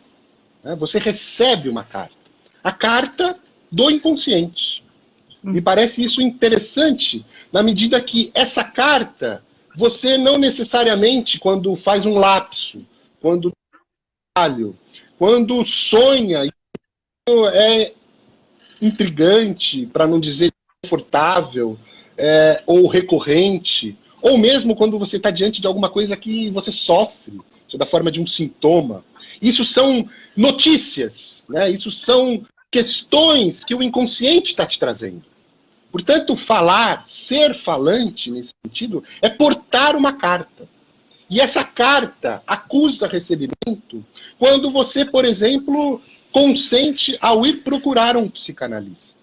Né? Você recebe uma carta. A carta do inconsciente. Me parece isso interessante, na medida que essa carta, você não necessariamente, quando faz um lapso, quando sonha, é intrigante, para não dizer confortável, ou recorrente, ou mesmo quando você está diante de alguma coisa que você sofre, sob a forma de um sintoma. Isso são notícias, né? Isso são questões que o inconsciente está te trazendo. Portanto, falar, ser falante, nesse sentido, é portar uma carta. E essa carta acusa recebimento quando você, por exemplo, consente ao ir procurar um psicanalista.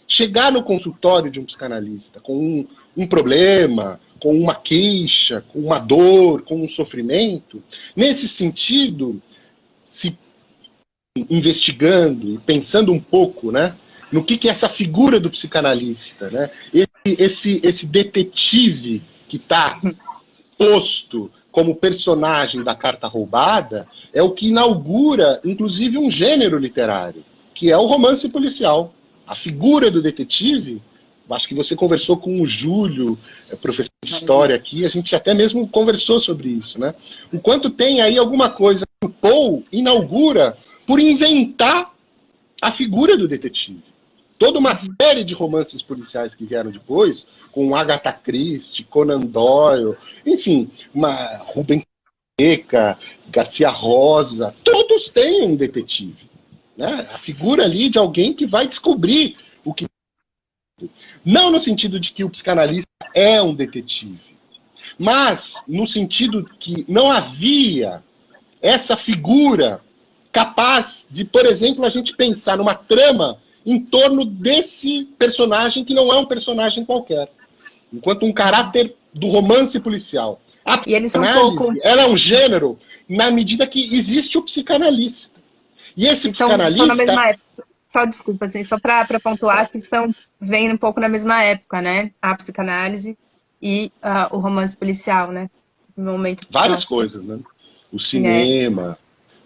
Chegar no consultório de um psicanalista com um problema, com uma queixa, com uma dor, com um sofrimento. Nesse sentido, se investigando e pensando um pouco, né, no que é essa figura do psicanalista, né, esse detetive que está posto como personagem da Carta Roubada, é o que inaugura, inclusive, um gênero literário, que é o romance policial. A figura do detetive, acho que você conversou com o Júlio, professor de história aqui, a gente até mesmo conversou sobre isso, né? O quanto tem aí alguma coisa que o Poe inaugura por inventar a figura do detetive. Toda uma série de romances policiais que vieram depois, com Agatha Christie, Conan Doyle, enfim, Rubem Seca, Garcia Rosa, todos têm um detetive. Né? A figura ali de alguém que vai descobrir o que... Não no sentido de que o psicanalista é um detetive, mas no sentido que não havia essa figura capaz de, por exemplo, a gente pensar numa trama em torno desse personagem que não é um personagem qualquer. Enquanto um caráter do romance policial. A psicanálise, ela é um gênero na medida que existe o psicanalista. E esse psicanalista... São na mesma época. Só desculpa, assim, só para pontuar que vêm um pouco na mesma época, né? A psicanálise e o romance policial, né? No momento várias coisas, né? O cinema...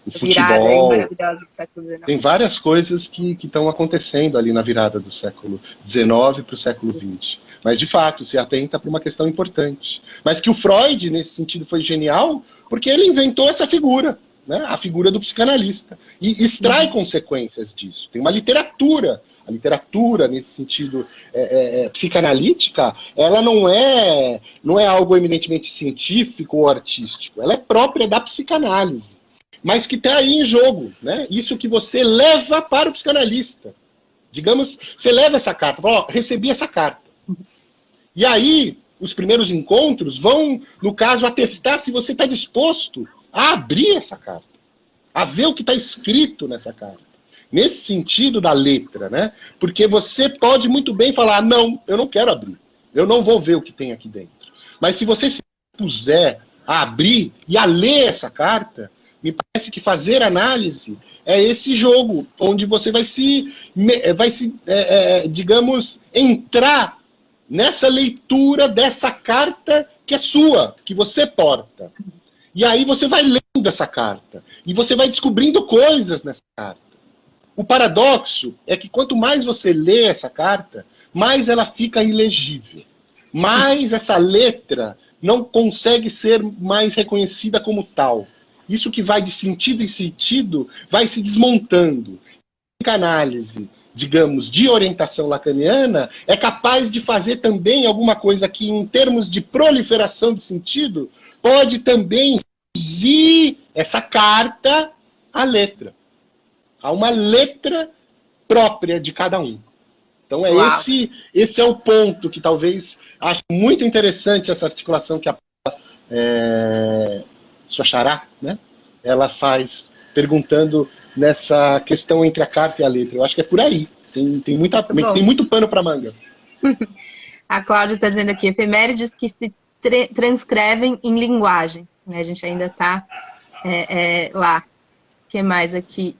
O futebol, maravilhosa do século XIX. Tem várias coisas que estão acontecendo ali na virada do século XIX para o século XX. Mas, de fato, se atenta para uma questão importante. Mas que o Freud, nesse sentido, foi genial, porque ele inventou essa figura, né? A figura do psicanalista. E extrai consequências disso. Tem uma literatura. A literatura, nesse sentido psicanalítica, ela não é algo eminentemente científico ou artístico. Ela é própria da psicanálise. Mas que está aí em jogo, né? Isso que você leva para o psicanalista. Digamos, você leva essa carta, fala, ó, recebi essa carta. E aí, os primeiros encontros vão, no caso, atestar se você está disposto a abrir essa carta, a ver o que está escrito nessa carta. Nesse sentido da letra, né? Porque você pode muito bem falar, não, eu não quero abrir, eu não vou ver o que tem aqui dentro. Mas se você se puser a abrir e a ler essa carta, me parece que fazer análise é esse jogo, onde você vai digamos, entrar nessa leitura dessa carta que é sua, que você porta. E aí você vai lendo essa carta, e você vai descobrindo coisas nessa carta. O paradoxo é que quanto mais você lê essa carta, mais ela fica ilegível. Mais essa letra não consegue ser mais reconhecida como tal. Isso que vai de sentido em sentido, vai se desmontando. A psicanálise, digamos, de orientação lacaniana, é capaz de fazer também alguma coisa que, em termos de proliferação de sentido, pode também reduzir essa carta à letra. A uma letra própria de cada um. Então, esse é o ponto que talvez acho muito interessante essa articulação que a sua xará, né? Ela faz perguntando nessa questão entre a carta e a letra. Eu acho que é por aí. Tem muito pano para manga. A Cláudia está dizendo aqui, efemérides que se transcrevem em linguagem. A gente ainda está lá. O que mais aqui?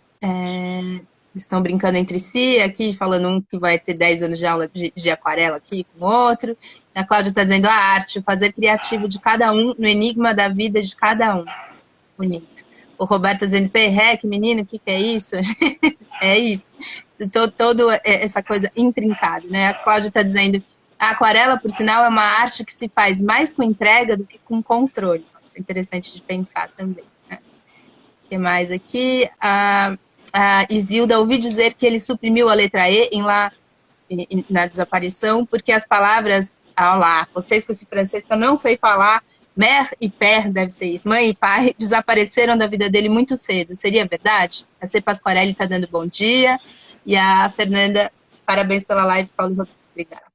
Estão brincando entre si, aqui falando um que vai ter 10 anos de aula de aquarela aqui com o outro. A Cláudia está dizendo a arte, o fazer criativo de cada um, no enigma da vida de cada um. Bonito. O Roberto está dizendo, perrec, menino, o que é isso? É isso. Toda essa coisa intrincada, né? A Cláudia está dizendo, a aquarela, por sinal, é uma arte que se faz mais com entrega do que com controle. Isso é interessante de pensar também, né? O que mais aqui? A Isilda, ouvi dizer que ele suprimiu a letra E na desaparição, porque as palavras, vocês com esse francês que eu não sei falar, mère e père, deve ser isso, mãe e pai, desapareceram da vida dele muito cedo. Seria verdade? A C. Pasquarelli está dando bom dia. E a Fernanda, parabéns pela live, Paulo Rodrigues. Obrigada.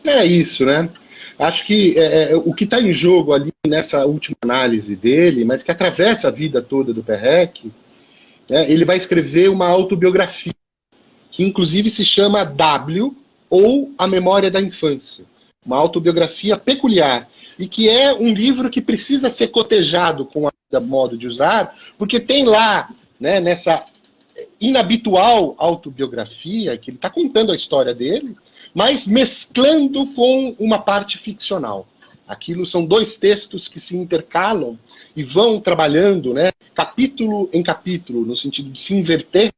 É isso, né? Acho que o que está em jogo ali nessa última análise dele, mas que atravessa a vida toda do Perrec, ele vai escrever uma autobiografia, que inclusive se chama W, ou A Memória da Infância. Uma autobiografia peculiar, e que é um livro que precisa ser cotejado com a modo de usar, porque tem lá, né, nessa inabitual autobiografia, que ele está contando a história dele, mas mesclando com uma parte ficcional. Aquilo são dois textos que se intercalam e vão trabalhando, né, capítulo em capítulo, no sentido de se inverter,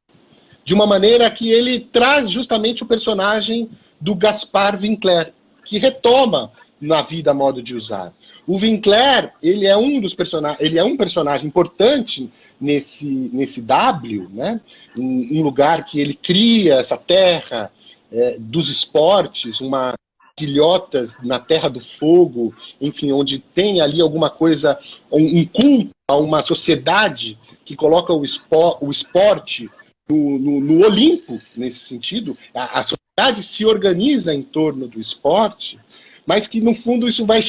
de uma maneira que ele traz justamente o personagem do Gaspar Winkler, que retoma na vida a modo de usar. O Winkler, ele é um personagem importante nesse W, né? Um lugar que ele cria essa terra dos esportes, uma ilhotas na Terra do Fogo, enfim, onde tem ali alguma coisa, um culto a uma sociedade que coloca o esporte no Olimpo, nesse sentido. A sociedade se organiza em torno do esporte, mas que, no fundo, isso vai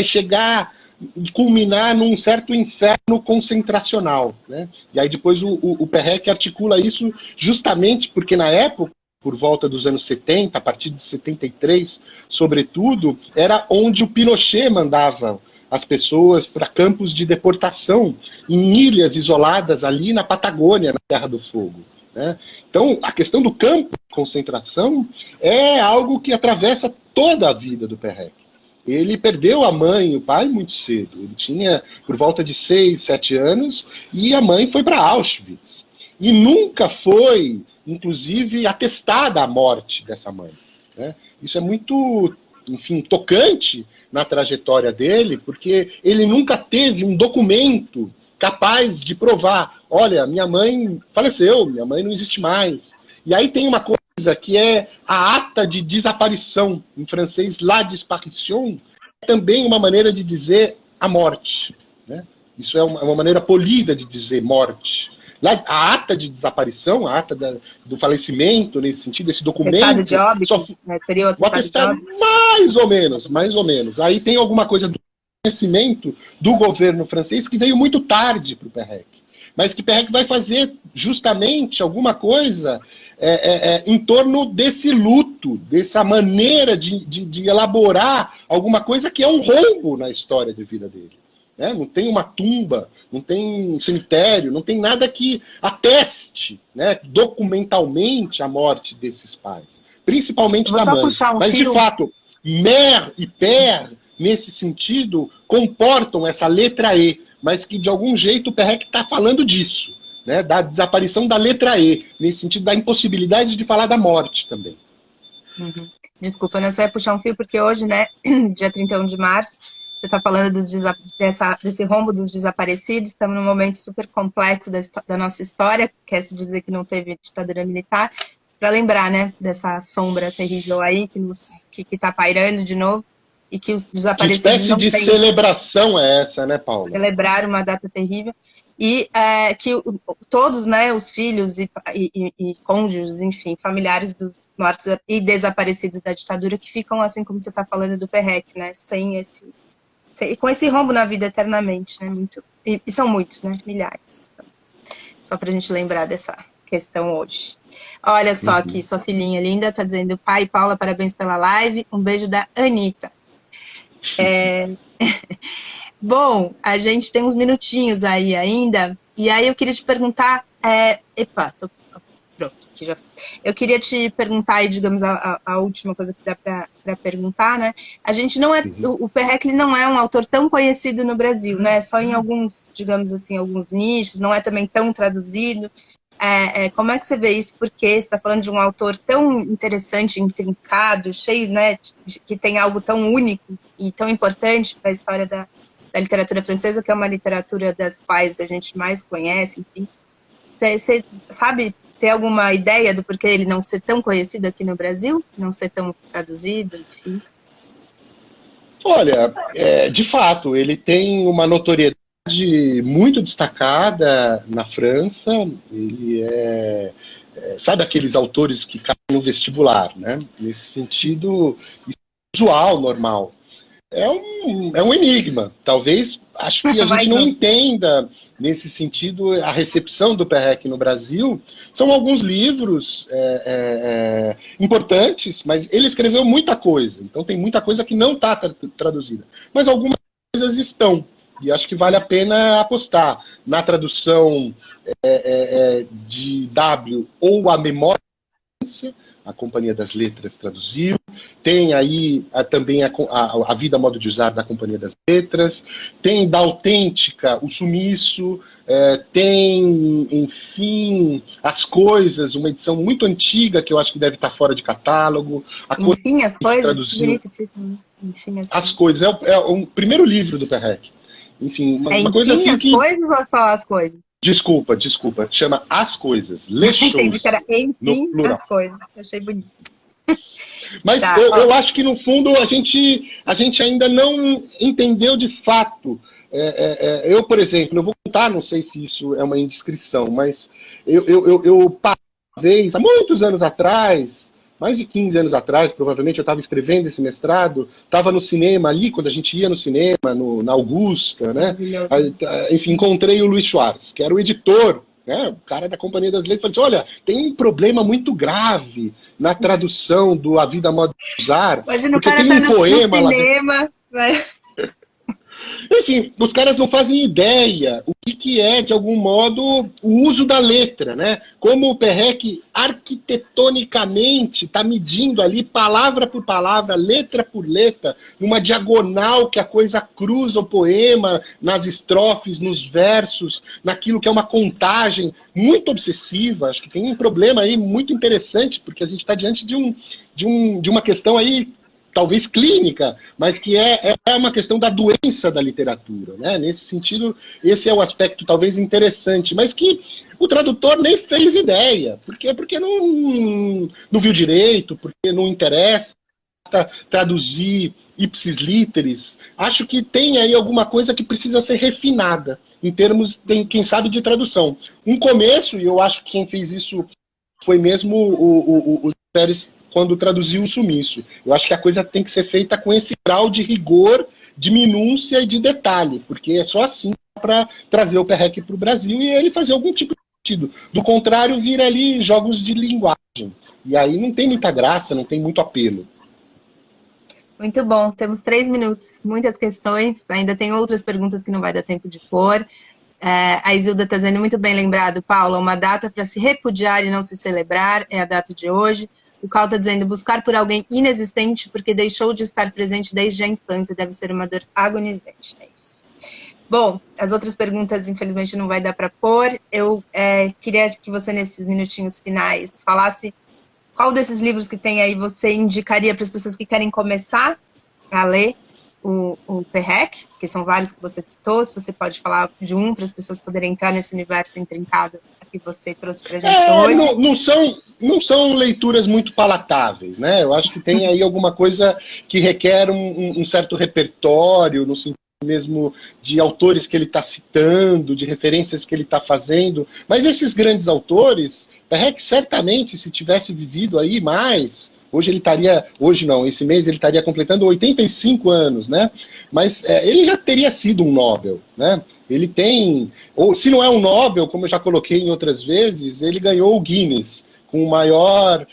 chegar e culminar num certo inferno concentracional, né? E aí depois o Perrec articula isso justamente porque, na época, por volta dos anos 70, a partir de 73, sobretudo, era onde o Pinochet mandava as pessoas para campos de deportação, em ilhas isoladas ali na Patagônia, na Terra do Fogo, né? Então, a questão do campo de concentração é algo que atravessa toda a vida do Perrec. Ele perdeu a mãe e o pai muito cedo. Ele tinha por volta de 6, 7 anos e a mãe foi para Auschwitz. E nunca foi, inclusive, atestada a morte dessa mãe, né? Isso é muito, enfim, tocante na trajetória dele, porque ele nunca teve um documento capaz de provar, olha, minha mãe faleceu, minha mãe não existe mais. E aí tem uma coisa que é a ata de desaparição, em francês, la disparition, é também uma maneira de dizer a morte, né? Isso é uma maneira polida de dizer morte. A ata de desaparição, a ata do falecimento, nesse sentido, esse documento... Atestado de óbito, seria o atestado de óbito? Mais ou menos. Aí tem alguma coisa do conhecimento do governo francês que veio muito tarde para o Pérec. Mas que Pérec vai fazer justamente alguma coisa em torno desse luto, dessa maneira de elaborar alguma coisa que é um rombo na história de vida dele. Né? Não tem uma tumba, não tem um cemitério, não tem nada que ateste, né, documentalmente a morte desses pais. Principalmente da mãe. Mas, de fato, mère e père, nesse sentido, comportam essa letra E, mas que, de algum jeito, o Pérec está falando disso, né, da desaparição da letra E, nesse sentido da impossibilidade de falar da morte também. Uhum. Desculpa, eu só ia puxar um fio, porque hoje, né, dia 31 de março, você está falando desse rombo dos desaparecidos, estamos num momento super complexo da nossa história, quer se dizer que não teve ditadura militar, para lembrar, né, dessa sombra terrível aí que está pairando de novo, e que os desaparecidos que espécie de celebração é essa, né, Paula? Celebrar uma data terrível, e que todos, né, os filhos e cônjuges, enfim, familiares dos mortos e desaparecidos da ditadura, que ficam, assim como você está falando do Pérec, né, com esse rombo na vida eternamente, né? E são muitos, né? Milhares. Só pra gente lembrar dessa questão hoje. Olha só aqui, sua filhinha linda tá dizendo: pai, Paula, parabéns pela live. Um beijo da Anitta. Bom, a gente tem uns minutinhos aí ainda. E aí eu queria te perguntar... Pronto, aqui já... Eu queria te perguntar aí, digamos, a última coisa que dá para perguntar, né? A gente não é... O Pérec não é um autor tão conhecido no Brasil, né? Só em alguns, digamos assim, alguns nichos, não é também tão traduzido. Como é que você vê isso? Porque você está falando de um autor tão interessante, intrincado, cheio, né? Que tem algo tão único e tão importante para a história da literatura francesa, que é uma literatura das quais a gente mais conhece, enfim. Você sabe... Tem alguma ideia do porquê ele não ser tão conhecido aqui no Brasil? Não ser tão traduzido, enfim? Olha, de fato, ele tem uma notoriedade muito destacada na França. Ele sabe aqueles autores que caem no vestibular, né? Nesse sentido, usual, normal. É um enigma. Talvez, acho que a gente não entenda, nesse sentido, a recepção do Pérec no Brasil. São alguns livros importantes, mas ele escreveu muita coisa. Então tem muita coisa que não está traduzida. Mas algumas coisas estão. E acho que vale a pena apostar na tradução de W ou A Memória, a Companhia das Letras traduziu. Tem aí também a Vida, Modo de Usar, da Companhia das Letras. Tem da Autêntica, O Sumiço. Tem, enfim, As Coisas, uma edição muito antiga, que eu acho que deve estar fora de catálogo. Enfim, As Coisas, bonito título. Enfim, As Coisas, é o primeiro livro do Pérec. Enfim, uma coisa assim As Coisas ou só As Coisas? Desculpa. Chama As Coisas. Les Choses. Entendi que era Enfim, As Coisas. Eu achei bonito. Mas tá, eu acho que, no fundo, a gente ainda não entendeu de fato. Eu, por exemplo, eu vou contar, não sei se isso é uma indiscrição, mas eu uma vez, há muitos anos atrás, mais de 15 anos atrás, provavelmente, eu estava escrevendo esse mestrado, estava no cinema ali, quando a gente ia no cinema, na Augusta, né? Enfim, encontrei o Luiz Schwartz, que era o editor, né, o cara da Companhia das Letras, falou assim: olha, tem um problema muito grave na tradução do A Vida, Modo de Usar. Imagina, porque o cara tem um poema no cinema, lá... Enfim, os caras não fazem ideia o que é, de algum modo, o uso da letra, né? Como o Perrec, arquitetonicamente, está medindo ali, palavra por palavra, letra por letra, numa diagonal que a coisa cruza o poema, nas estrofes, nos versos, naquilo que é uma contagem muito obsessiva. Acho que tem um problema aí muito interessante, porque a gente está diante de uma questão aí talvez clínica, mas que é uma questão da doença da literatura, né? Nesse sentido, esse é o aspecto talvez interessante, mas que o tradutor nem fez ideia. Por quê? Porque não viu direito, porque não interessa traduzir ipsis literis. Acho que tem aí alguma coisa que precisa ser refinada, em termos, quem sabe, de tradução. Um começo, e eu acho que quem fez isso foi mesmo o Pérez, quando traduziu o Sumiço. Eu acho que a coisa tem que ser feita com esse grau de rigor, de minúcia e de detalhe, porque é só assim para trazer o Perrec para o Brasil e ele fazer algum tipo de sentido. Do contrário, vira ali jogos de linguagem. E aí não tem muita graça, não tem muito apelo. Muito bom, temos 3 minutos, muitas questões, ainda tem outras perguntas que não vai dar tempo de pôr. A Isilda está dizendo, muito bem lembrado, Paula, uma data para se repudiar e não se celebrar, é a data de hoje. O Cal está dizendo, buscar por alguém inexistente porque deixou de estar presente desde a infância, deve ser uma dor agonizante. É isso. Bom, as outras perguntas, infelizmente, não vai dar para pôr. Eu queria que você, nesses minutinhos finais, falasse qual desses livros que tem aí você indicaria para as pessoas que querem começar a ler o Perrec, que são vários que você citou, se você pode falar de um para as pessoas poderem entrar nesse universo intrincado que você trouxe para a gente hoje. Não são leituras muito palatáveis, né? Eu acho que tem aí alguma coisa que requer um certo repertório, no sentido mesmo de autores que ele está citando, de referências que ele está fazendo. Mas esses grandes autores, Perrec certamente, se tivesse vivido aí mais, esse mês ele estaria completando 85 anos, né? Mas ele já teria sido um Nobel, né? Ele tem, ou se não é um Nobel, como eu já coloquei em outras vezes, ele ganhou o Guinness, com o maior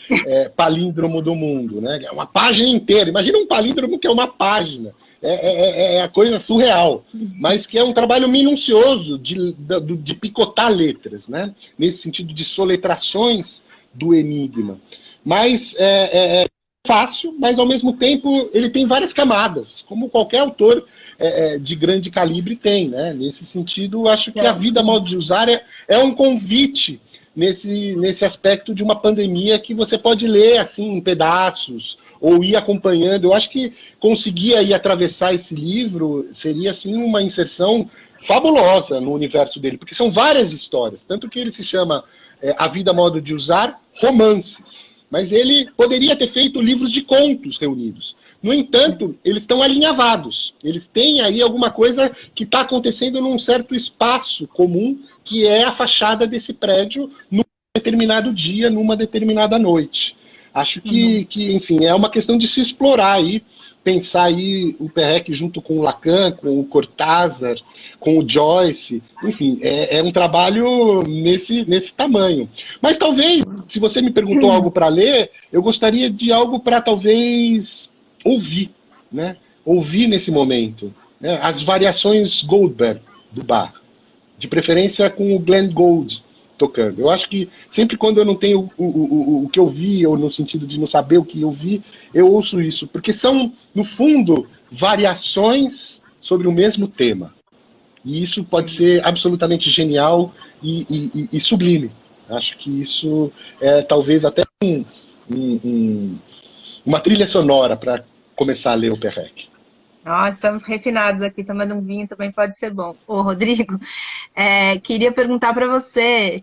palíndromo do mundo, né? É uma página inteira. Imagina um palíndromo que é uma página. É a coisa surreal, mas que é um trabalho minucioso de picotar letras, né? Nesse sentido de soletrações do enigma. Mas é fácil, mas ao mesmo tempo ele tem várias camadas, como qualquer autor de grande calibre tem, né? Nesse sentido, acho que A Vida, Modo de Usar é um convite nesse aspecto de uma pandemia que você pode ler assim em pedaços, ou ir acompanhando. Eu acho que conseguir aí atravessar esse livro seria assim uma inserção fabulosa no universo dele, porque são várias histórias, tanto que ele se chama A Vida, Modo de Usar, romances. Mas ele poderia ter feito livros de contos reunidos. No entanto, eles estão alinhavados. Eles têm aí alguma coisa que está acontecendo num certo espaço comum, que é a fachada desse prédio num determinado dia, numa determinada noite. Acho que, enfim, é uma questão de se explorar aí, pensar aí o Perrec junto com o Lacan, com o Cortázar, com o Joyce, enfim, é um trabalho nesse tamanho. Mas talvez, se você me perguntou algo para ler, eu gostaria de algo para talvez ouvir, né? Ouvir nesse momento, né? As variações Goldberg do Bach, de preferência com o Glenn Gould tocando. Eu acho que sempre quando eu não tenho o que eu vi, ou no sentido de não saber o que eu vi, eu ouço isso, porque são, no fundo, variações sobre o mesmo tema. E isso pode ser absolutamente genial e sublime. Acho que isso é talvez até uma trilha sonora para começar a ler o Perrec. Nós estamos refinados aqui, tomando um vinho também pode ser bom. Ô, Rodrigo, queria perguntar para você,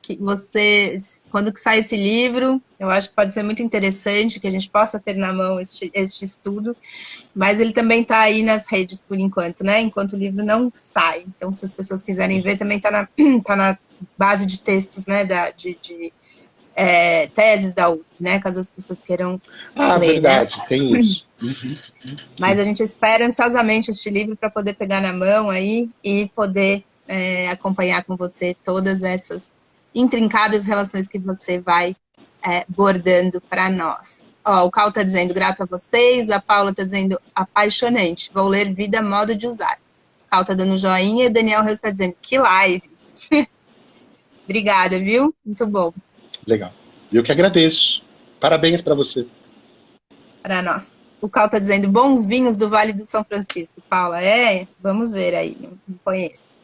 quando que sai esse livro, eu acho que pode ser muito interessante que a gente possa ter na mão este estudo, mas ele também está aí nas redes por enquanto, né? Enquanto o livro não sai. Então, se as pessoas quiserem ver, também está na base de textos, né? De teses da USP, né? Caso as pessoas queiram ler. Verdade, né? Tem isso. Mas a gente espera ansiosamente este livro para poder pegar na mão aí e poder acompanhar com você todas essas intrincadas relações que você vai bordando para nós. O Cal está dizendo grato a vocês, a Paula está dizendo apaixonante, vou ler Vida, Modo de Usar. Cal tá dando joinha e o Daniel Reus tá dizendo, que live. Obrigada, viu? Muito bom. Legal. Eu que agradeço. Parabéns para você. Para nós. O Cal tá dizendo, bons vinhos do Vale do São Francisco. Paula, vamos ver aí, não conheço.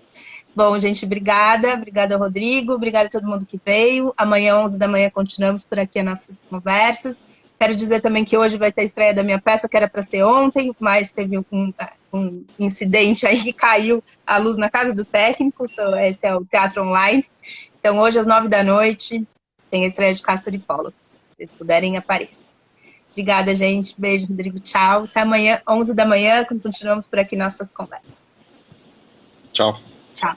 Bom, gente, obrigada. Obrigada, Rodrigo. Obrigada a todo mundo que veio. Amanhã, 11 da manhã, continuamos por aqui as nossas conversas. Quero dizer também que hoje vai ter a estreia da minha peça, que era para ser ontem, mas teve um incidente aí que caiu a luz na casa do técnico. Esse é o Teatro Online. Então, hoje, às 9 da noite, tem a estreia de Castor e Pollux. Se vocês puderem, apareçam. Obrigada, gente. Beijo, Rodrigo. Tchau. Até amanhã, 11 da manhã, quando continuamos por aqui nossas conversas. Tchau. Tchau.